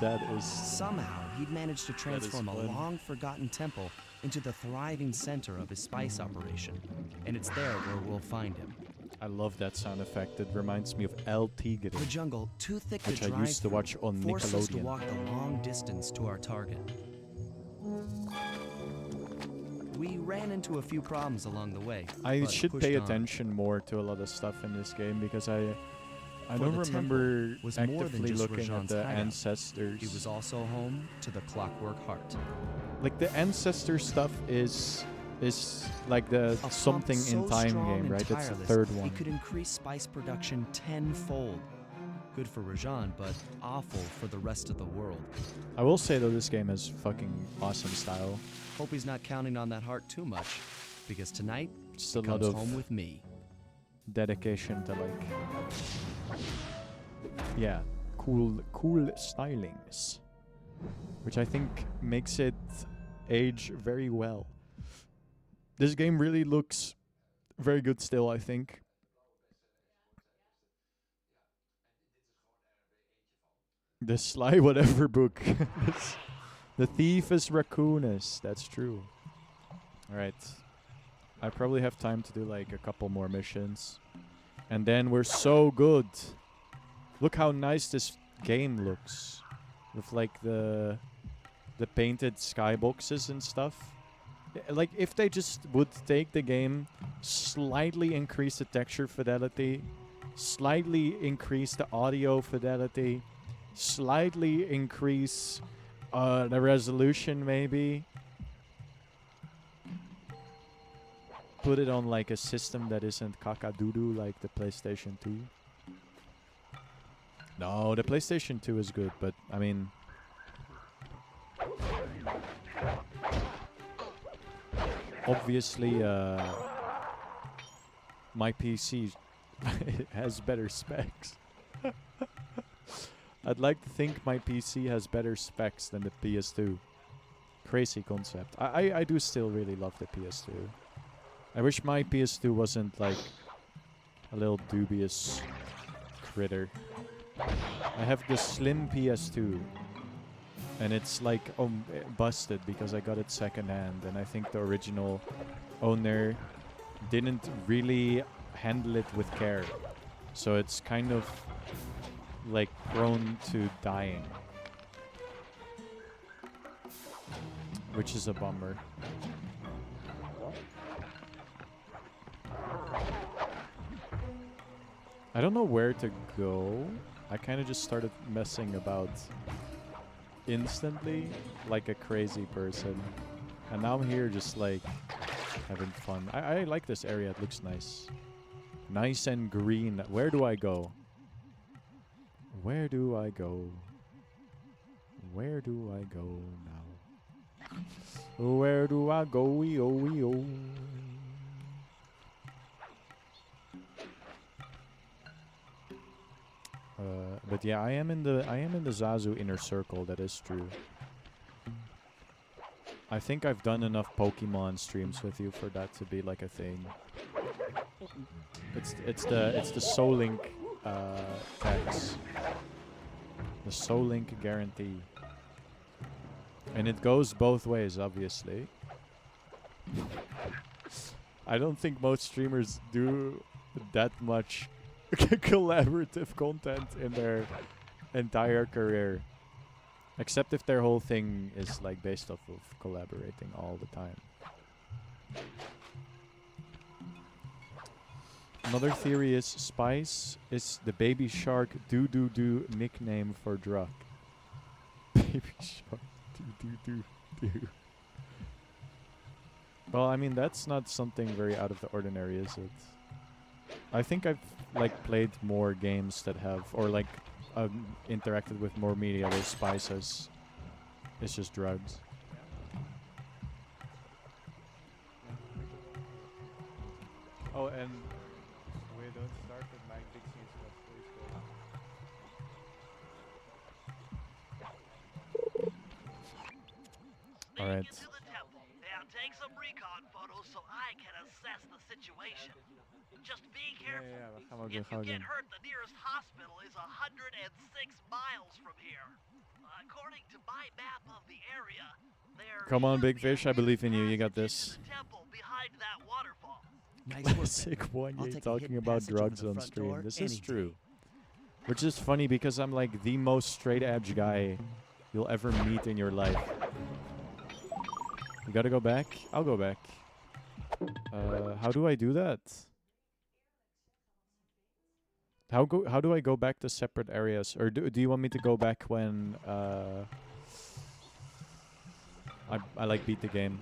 That is... Somehow, he'd managed to transform a fun. long-forgotten temple into the thriving center of his spice operation, and it's there where we'll find him. I love that sound effect. It reminds me of El Tigre, The jungle, too thick which to I drive used to through, watch on forced us to Nickelodeon. walk the long distance to our target. We ran into a few problems along the way. I but should pushed pay on. attention more to a lot of stuff in this game because I For don't the temple remember was more than actively just looking at Rajan's the hideout. ancestors. It was also home to the Clockwork Heart. Like the ancestor stuff is like the A something prompt in so time strong game, and right? That's the tireless, third one. It could increase spice production tenfold. Good for Rajan, but awful for the rest of the world. I will say though, this game has fucking awesome style. Hope he's not counting on that heart too much, because tonight Just a he lot comes of home with me. dedication to like, yeah, cool stylings, which I think makes it age very well. This game really looks very good still, I think. The Sly whatever book. The thief is raccoonus. That's true. Alright. I probably have time to do like a couple more missions. And then we're so good. Look how nice this game looks. With like the painted skyboxes and stuff. Like if they just would take the game, slightly increase the texture fidelity, slightly increase the audio fidelity, slightly increase the resolution maybe. Put it on like a system that isn't kakadoodoo like the PlayStation 2. No, the PlayStation 2 is good, but I mean... Obviously, my PC has better specs. I'd like to think my PC has better specs than the PS2. Crazy concept. I do still really love the PS2. I wish my PS2 wasn't like a little dubious critter. I have the slim PS2. And it's like busted because I got it secondhand, and I think the original owner didn't really handle it with care. So it's kind of like prone to dying. Which is a bummer. I don't know where to go. I kind of just started messing about instantly like a crazy person, and now I'm here just like having fun. I like this area. It looks nice and green. Where do I go? Where do I go? Where do I go now? Where do I go? Wee-oh. But yeah, I am in the Zazu inner circle. That is true. I think I've done enough Pokemon streams with you for that to be like a thing. It's the Soul Link tax. The Soul Link guarantee. And it goes both ways, obviously. I don't think most streamers do that much collaborative content in their entire career. Except if their whole thing is like based off of collaborating all the time. Another theory is Spice is the Baby Shark do nickname for Druck. Baby Shark do. Well, I mean that's not something very out of the ordinary, is it? I think I've like played more games that have, or like interacted with more media where Spice is just drugs. Oh, and we don't start with Mike Dixie's stuff, please go. Alright. To the temple. Now take some recon photos so I can assess the situation. Just be careful. If you get hurt, the nearest hospital is 106 miles from here. According to my map of the area, there Come on, should Big be Fish, I believe in you. You got passage into this. the temple behind that waterfall. Nice work, Classic Ben. one I'll year take a talking hidden about passage into drugs the on front stream. door This any is day. true. Which is funny because I'm like the most straight edge guy you'll ever meet in your life. You gotta go back? I'll go back. How do I do that? How do I go back to separate areas? Or do you want me to go back when I like beat the game?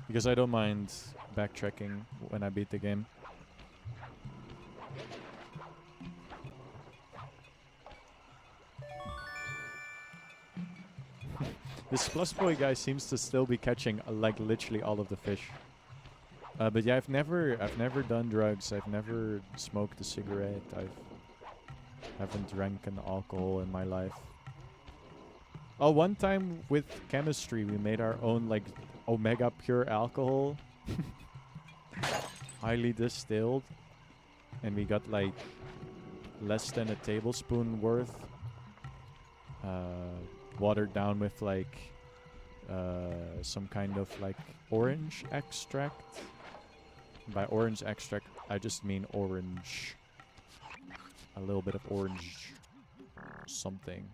Because I don't mind backtracking when I beat the game. This Plus Boy guy seems to still be catching like literally all of the fish. But yeah, I've never done drugs. I've never smoked a cigarette. Haven't drank an alcohol in my life. Oh, one time with chemistry, we made our own like Omega pure alcohol, highly distilled, and we got like less than a tablespoon worth, watered down with like some kind of like orange extract. By orange extract, I just mean orange. A little bit of orange something.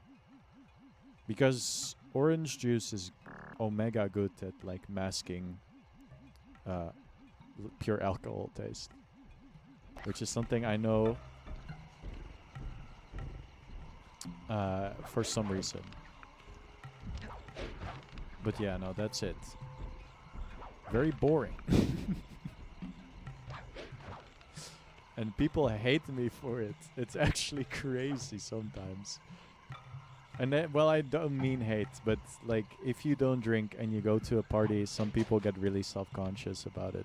Because orange juice is omega good at like masking pure alcohol taste. Which is something I know for some reason. But yeah, no, that's it. Very boring. And people hate me for it. It's actually crazy sometimes. And then, well, I don't mean hate, but like if you don't drink and you go to a party, some people get really self-conscious about it.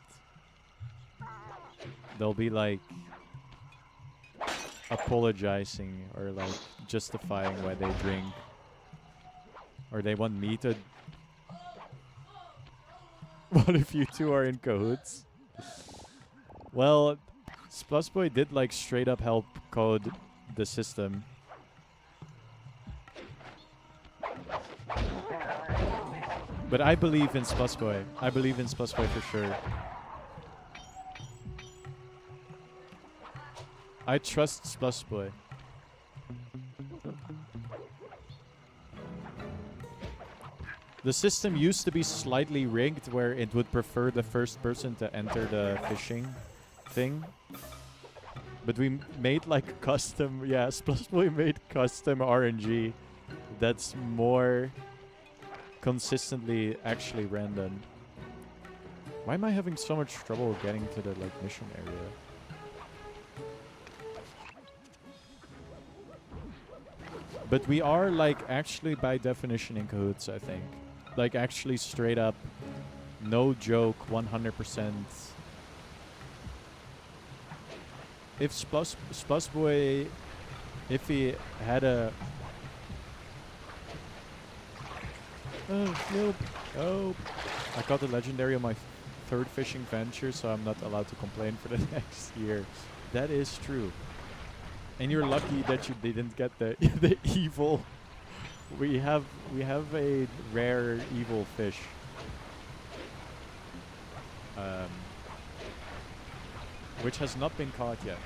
They'll be like apologizing or like justifying why they drink. Or they want me to... What if you two are in cahoots? Well, Splusboy did like straight up help code the system. But I believe in Splusboy. I believe in Splusboy for sure. I trust Splusboy. The system used to be slightly rigged where it would prefer the first person to enter the fishing thing. But we made like custom, yeah, Splusboy made custom RNG that's more consistently actually random. Why am I having so much trouble getting to the like mission area? But we are like actually by definition in cahoots, I think. Like actually straight up, no joke, 100%. If Splusboy, if he had a... Oh, nope. Oh, I got the legendary on my third fishing venture, so I'm not allowed to complain for the next year. That is true. And you're lucky that you didn't get the the evil. We have a rare evil fish. Which has not been caught yet.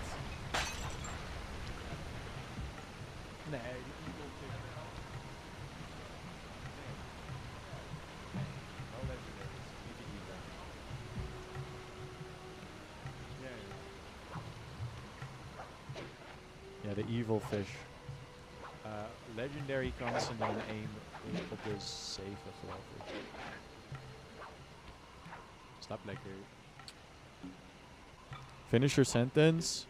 Nah, the evil fish. No legendaries. Need to eat them. Yeah, the evil fish. Legendary constant and aim op this safe as well. Stop like here. Finish your sentence.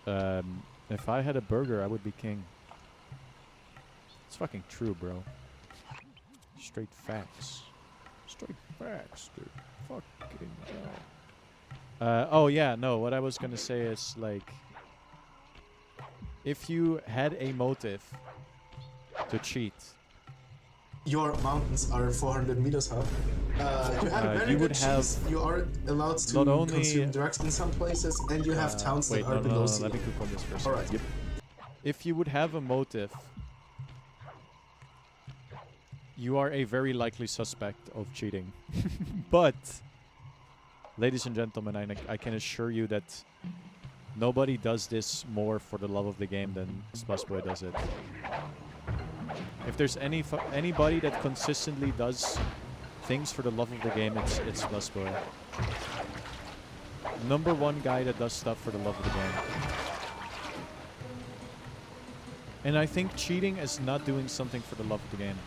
If I had a burger, I would be king. It's fucking true, bro. Straight facts. Straight facts, dude. Fucking hell. Oh yeah, no, what I was gonna say is like, if you had a motive to cheat, Your mountains are 400 meters up. You have very you would good have cheese. You are allowed to not only, consume drugs in some places, and you have towns wait, that are below sea let me level. cook on this first. Alright. Yep. If you would have a motive, you are a very likely suspect of cheating. But, ladies and gentlemen, I can assure you that nobody does this more for the love of the game than Splusboy does it. If there's anybody that consistently does things for the love of the game, it's Splusboy. Number one guy that does stuff for the love of the game. And I think cheating is not doing something for the love of the game.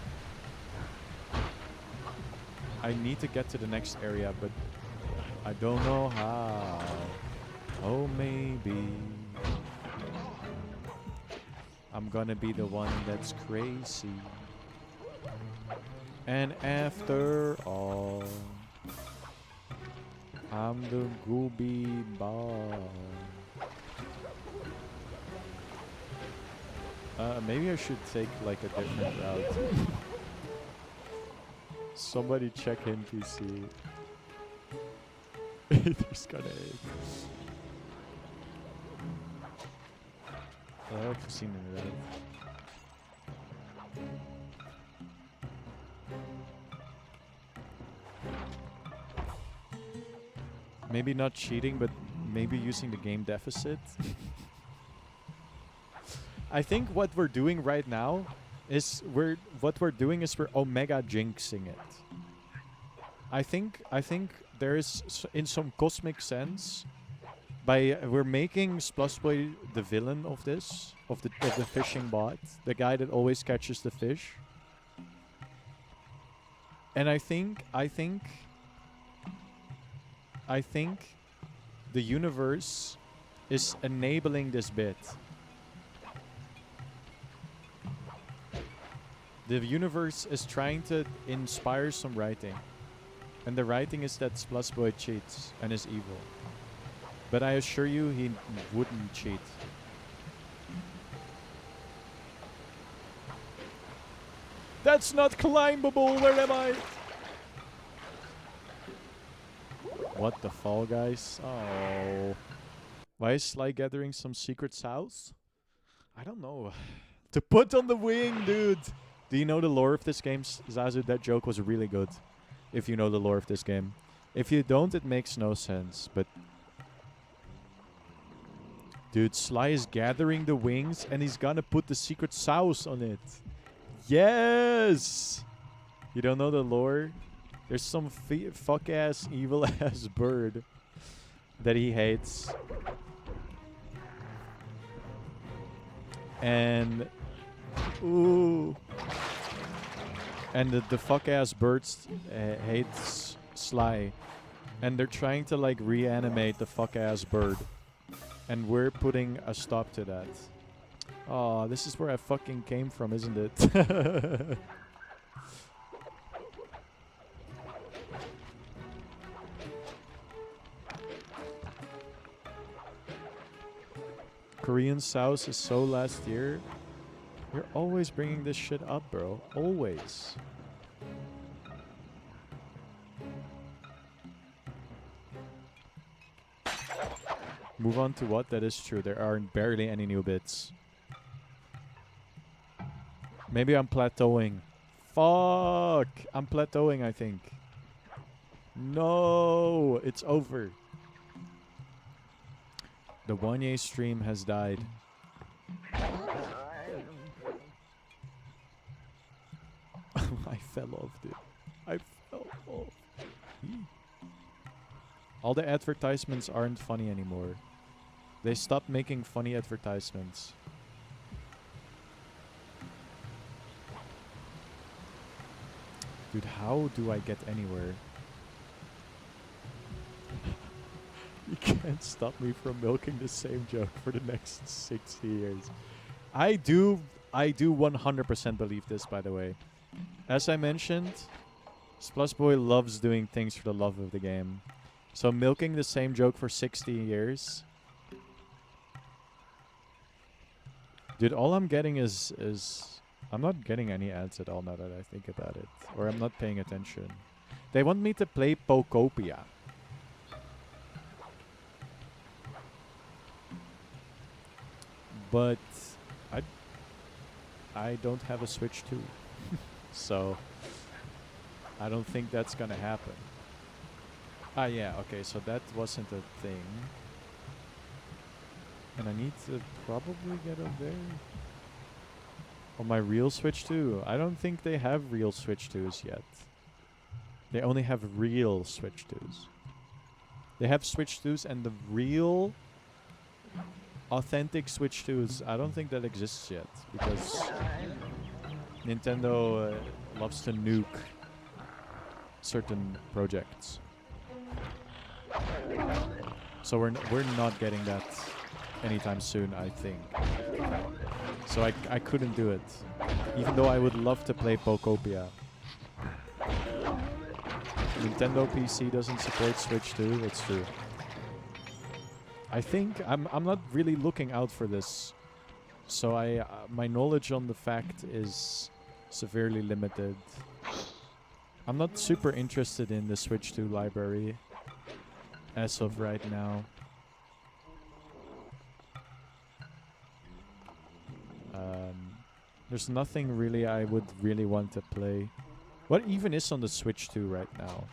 I need to get to the next area, but I don't know how. Oh, maybe I'm gonna be the one that's crazy. And after all, I'm the gooby ball. Maybe I should take like a different route. Somebody check NPC. There's gonna egg. I've seen it. Maybe not cheating, but maybe using the game deficit. I think what we're doing right now is we're omega jinxing it. I think there is in some cosmic sense, we're making Splusboy the villain of this, of the fishing bot, the guy that always catches the fish. And I think the universe is enabling this bit. The universe is trying to inspire some writing. And the writing is that Splusboy cheats and is evil. But I assure you, he wouldn't cheat. That's not climbable! Where am I? What the fall, guys? Oh. Why is Sly gathering some secret sauce? I don't know. To put on the wing, dude! Do you know the lore of this game, Zazu? That joke was really good. If you know the lore of this game. If you don't, it makes no sense. But dude, Sly is gathering the wings and he's gonna put the secret sauce on it. Yes! You don't know the lore? There's some fuck-ass, evil-ass bird that he hates. And ooh. And the fuck-ass birds hates Sly. And they're trying to like reanimate the fuck-ass bird. And we're putting a stop to that. Oh, this is where I fucking came from, isn't it? Korean sauce is so last year. You're always bringing this shit up, bro. Always. Move on to what? That is true. There are barely any new bits. Maybe I'm plateauing. Fuck! I'm plateauing, I think. No! It's over. The Wanye stream has died. I fell off, dude. I fell off. All the advertisements aren't funny anymore. They stopped making funny advertisements. Dude, how do I get anywhere? You can't stop me from milking the same joke for the next 60 years. I do 100% believe this, by the way. As I mentioned, Splash Boy loves doing things for the love of the game. So milking the same joke for 60 years... Dude, all I'm getting is... I'm not getting any ads at all now that I think about it. Or I'm not paying attention. They want me to play Pokopia. But... I don't have a Switch 2. So... I don't think that's gonna happen. Ah, yeah, okay, so that wasn't a thing. And I need to probably get up there. On my real Switch 2. I don't think they have real Switch 2s yet. They only have real Switch 2s. They have Switch 2s and the real authentic Switch 2s. I don't think that exists yet. Because Nintendo loves to nuke certain projects. So we're not getting that anytime soon, I think. So I couldn't do it. Even though I would love to play Pokopia. Nintendo PC doesn't support Switch 2, it's true. I think I'm not really looking out for this. So my knowledge on the fact is severely limited. I'm not super interested in the Switch 2 library as of right now. There's nothing really I would really want to play. What even is on the Switch 2 right now?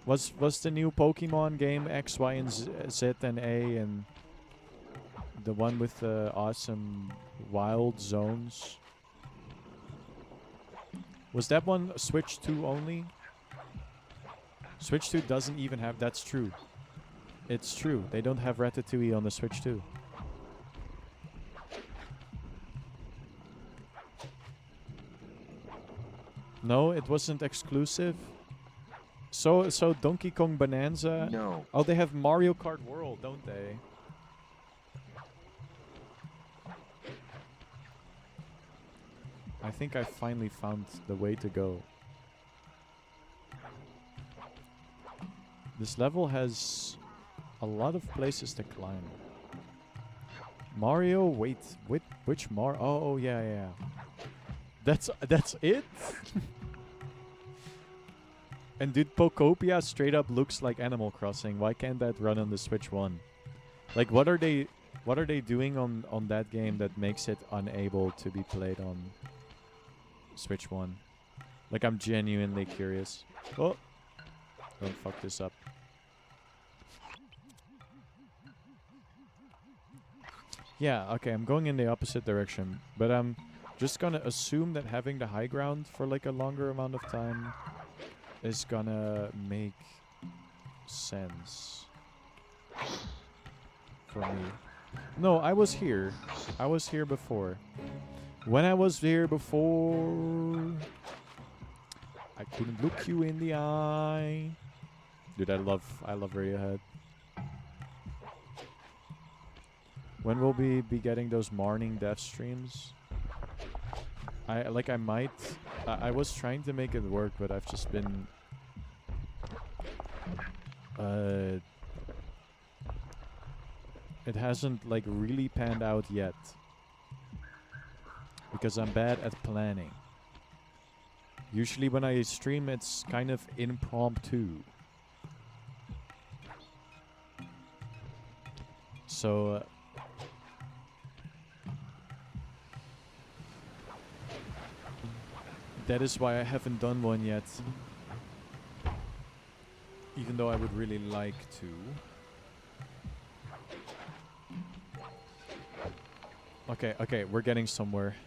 Was the new Pokemon game X, Y, and Z and A, and the one with the awesome wild zones? Was that one Switch 2 only? Switch 2 doesn't even have... That's true. It's true. They don't have Ratatouille on the Switch 2. No, it wasn't exclusive. So Donkey Kong Bonanza... No. Oh, they have Mario Kart World, don't they? I think I finally found the way to go. This level has a lot of places to climb. Mario, wait, which Mario? Oh, yeah. That's it? And dude, Pokopia straight up looks like Animal Crossing. Why can't that run on the Switch 1? Like, what are they doing on that game that makes it unable to be played on Switch 1? Like, I'm genuinely curious. Oh, don't fuck this up. Yeah, okay, I'm going in the opposite direction. But I'm just gonna assume that having the high ground for like a longer amount of time is gonna make sense for me. No, I was here. I was here before. When I was here before, I couldn't look you in the eye. Dude, I love Radiohead. When will we be getting those morning dev streams? I might. I was trying to make it work, but I've just been it hasn't like really panned out yet. Because I'm bad at planning. Usually when I stream it's kind of impromptu. So that is why I haven't done one yet. Even though I would really like to. Okay, okay, we're getting somewhere.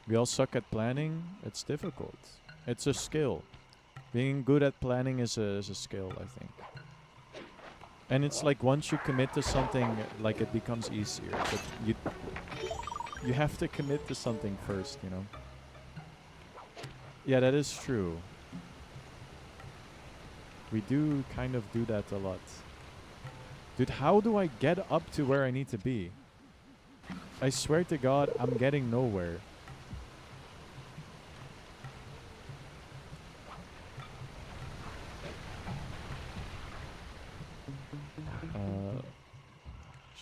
We all suck at planning. It's difficult. It's a skill. Being good at planning is a skill, I think. And it's like once you commit to something, like it becomes easier. But you have to commit to something first, you know? Yeah, that is true. We do kind of do that a lot. Dude, how do I get up to where I need to be? I swear to God, I'm getting nowhere.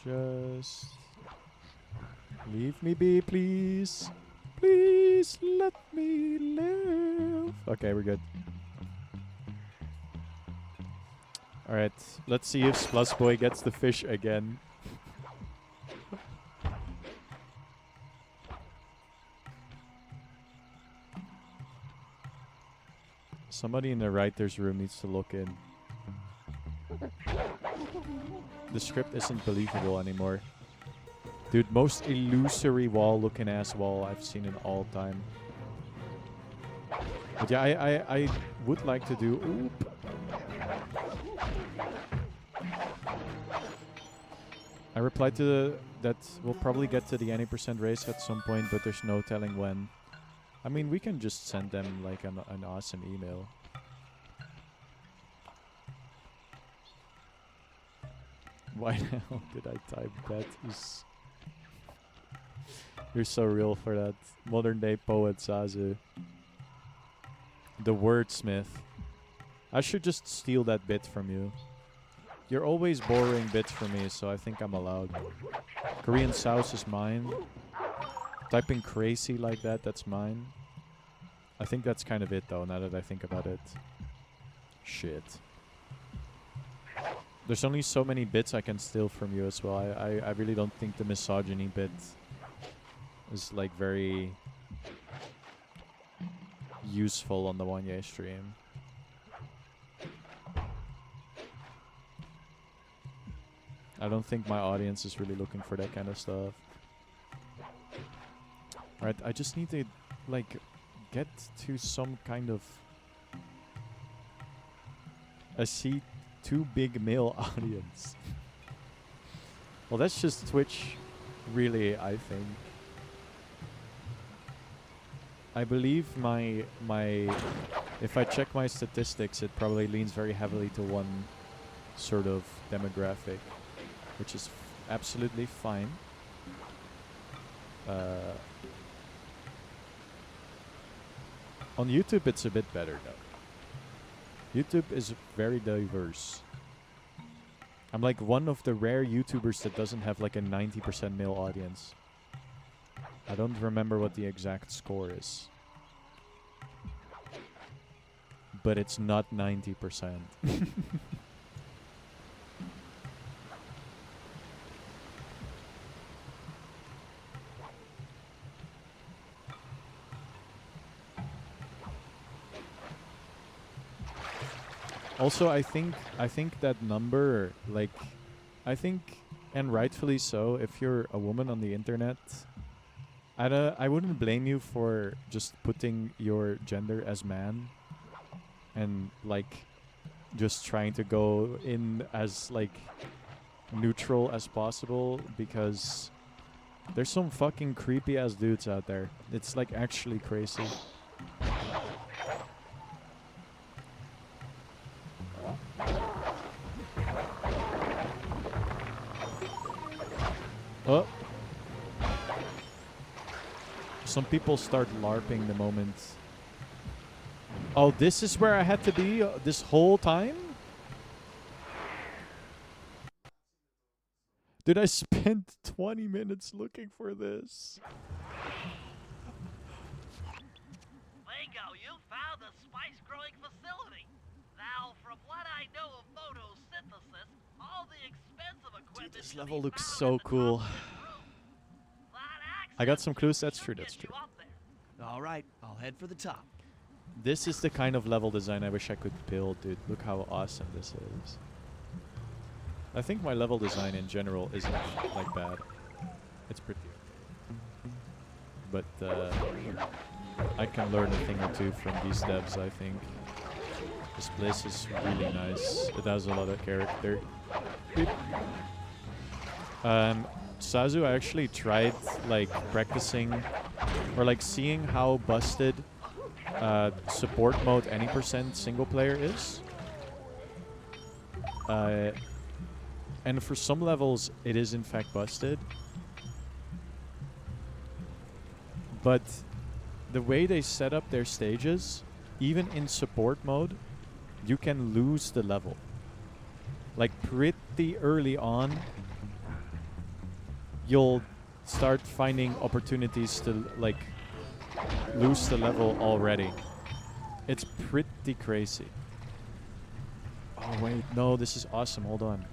Just leave me be, please. Please let me live. Okay, we're good. Alright, let's see if Plus Boy gets the fish again. Somebody in the writer's room needs to look in. The script isn't believable anymore. Dude, most illusory wall looking ass wall I've seen in all time. But yeah, I would like to do... Oop. I replied to that we'll probably get to the 90% race at some point, but there's no telling when. I mean, we can just send them like an awesome email. Why the hell did I type that? You're so real for that. Modern day poet Zazu. The wordsmith. I should just steal that bit from you. You're always borrowing bits from me, so I think I'm allowed. Korean Sauce is mine. Typing crazy like that, that's mine. I think that's kind of it though, now that I think about it. Shit. There's only so many bits I can steal from you as well. I really don't think the misogyny bit is like very useful on the Wanye stream. I don't think my audience is really looking for that kind of stuff. Alright, I just need to like get to some kind of... I see too big male audience. Well, that's just Twitch, really, I think. I believe my if I check my statistics, it probably leans very heavily to one sort of demographic, which is absolutely fine. On YouTube, it's a bit better though. YouTube is very diverse. I'm like one of the rare YouTubers that doesn't have like a 90% male audience. I don't remember what the exact score is. But it's not 90%. Also, I think that number, like, I think, and rightfully so, if you're a woman on the internet, I wouldn't blame you for just putting your gender as man and, like, just trying to go in as, like, neutral as possible, because there's some fucking creepy ass dudes out there. It's, like, actually crazy. Oh. Some people start LARPing the moment. Oh, this is where I had to be this whole time? Dude, I spent 20 minutes looking for this. Bingo, you found the spice growing facility. Now, from what I know of photosynthesis, all the expensive equipment This level looks so cool. I got some clues. That's true. That's true. All right, I'll head for the top. This is the kind of level design I wish I could build, dude. Look how awesome this is. I think my level design in general isn't like bad. It's pretty okay. But I can learn a thing or two from these devs, I think. This place is really nice. It has a lot of character. Sazu, I actually tried like practicing or like seeing how busted support mode any percent single player is. And for some levels it is in fact busted. But the way they set up their stages, even in support mode, you can lose the level. Like pretty early on, you'll start finding opportunities to like lose the level already. It's pretty crazy. Oh wait, no, this is awesome. Hold on.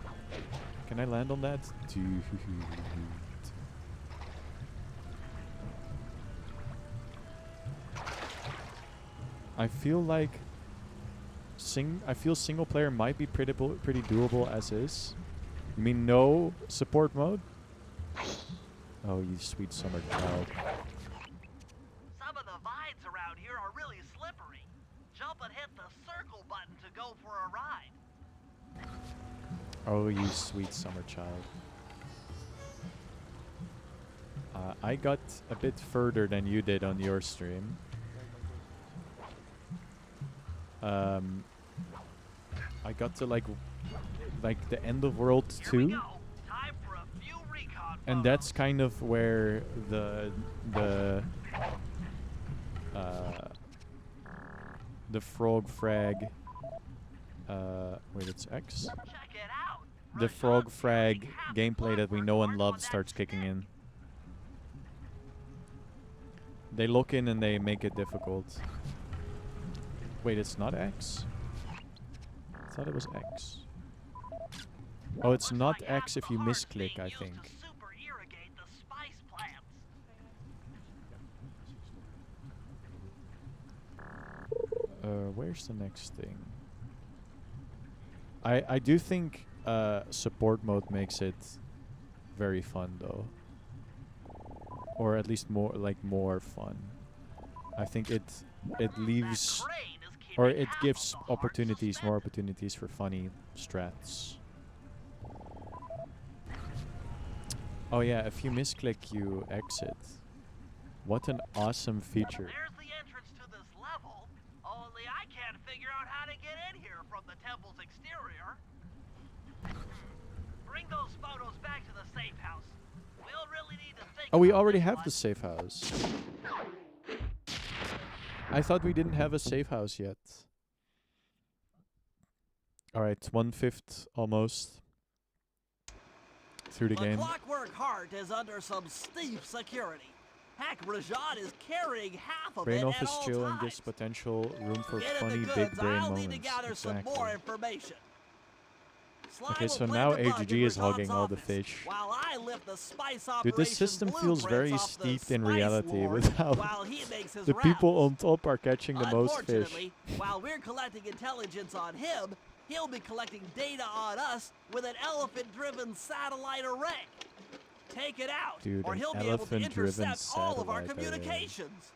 Can I land on that? Dude. I feel like single player might be pretty doable as is. You mean no support mode? Oh, you sweet summer child. Some of the vines around here are really slippery. Jump and hit the circle button to go for a ride. Oh, you sweet summer child. I got a bit further than you did on your stream. I got to like the end of World 2. And that's kind of where the frog frag wait, it's X? The frog frag gameplay that we know and love starts kicking in. They look in and they make it difficult. Wait, it's not X? I thought it was X. Oh, it's not X if you misclick, I think. Where's the next thing? I do think support mode makes it very fun though. Or at least more fun. I think it leaves or it gives more opportunities for funny strats. Oh yeah, if you misclick you exit. What an awesome feature. There's the entrance to this level, only I can't figure out how to get in here from the temple's exterior. Bring those photos back to the safe house. We'll really need to think. Oh, we already have the safe house. I thought we didn't have a safe house yet. Alright, 1/5 almost through the game. Clockwork Heart is under some steep security. Heck, Rajad is carrying half of Brain it office at all chill times. and gives potential room for Get funny in the big goods. brain I'll moments. need to gather some more information. Sly Okay, will so plant now the bug AGG in is hogging Rajad's all the office, fish. while I lift the spice Dude, this operations system feels very blueprints off the steeped in spice reality lord with how while he makes his the people on rounds. top are catching the most fish. Unfortunately, while we're collecting intelligence on him, he'll be collecting data on us with an elephant-driven satellite array. Take it out, Dude, or an he'll be able to elephant-driven intercept all of our satellite array. communications.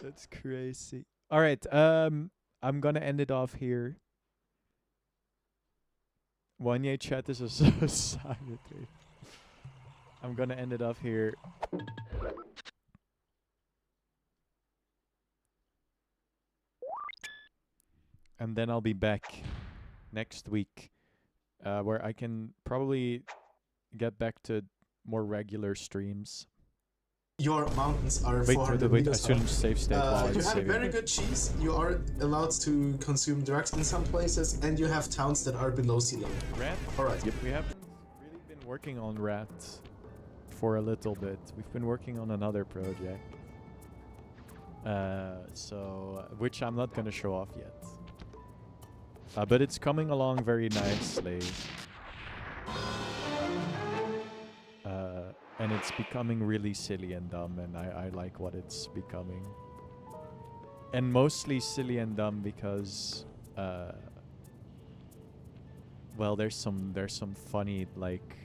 That's crazy. Alright, I'm gonna end it off here. Wanye chat is a society. I'm gonna end it off here. And then I'll be back next week, where I can probably get back to more regular streams. Your mountains are Wait, 400 I meters shouldn't up. save state while I You was have saving. very good cheese, you are allowed to consume drugs in some places, and you have towns that are below sea level. Rat? Alright. Yep, we haven't really been working on Rat for a little bit. We've been working on another project. Which I'm not gonna show off yet. But it's coming along very nicely. and it's becoming really silly and dumb, and I like what it's becoming. And mostly silly and dumb because, well, there's some funny like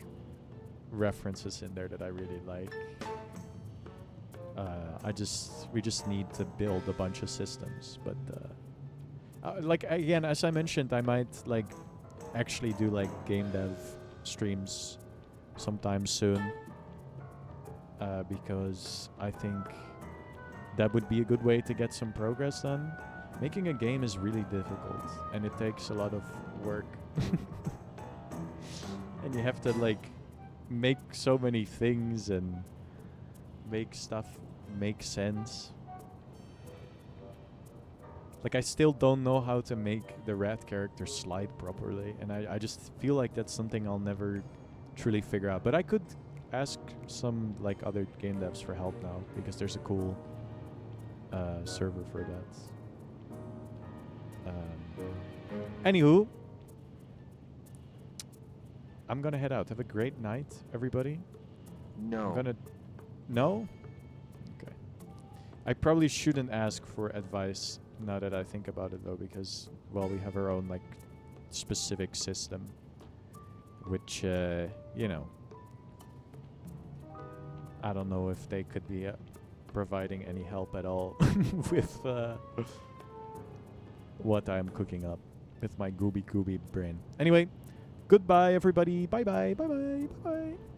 references in there that I really like. We just need to build a bunch of systems, but like again, as I mentioned, I might like actually do like game dev streams sometime soon, because I think that would be a good way to get some progress done. Making a game is really difficult, and it takes a lot of work. And you have to like make so many things and make stuff make sense. Like, I still don't know how to make the rat character slide properly, and I just feel like that's something I'll never truly figure out. But I could ask some like other game devs for help now, because there's a cool server for that. Anywho, I'm gonna head out. Have a great night, everybody. No. No? Okay. I probably shouldn't ask for advice now that I think about it, though, because, well, we have our own, like, specific system, which, you know, I don't know if they could be providing any help at all with what I'm cooking up with my gooby brain. Anyway, goodbye, everybody. Bye-bye, bye-bye, bye-bye.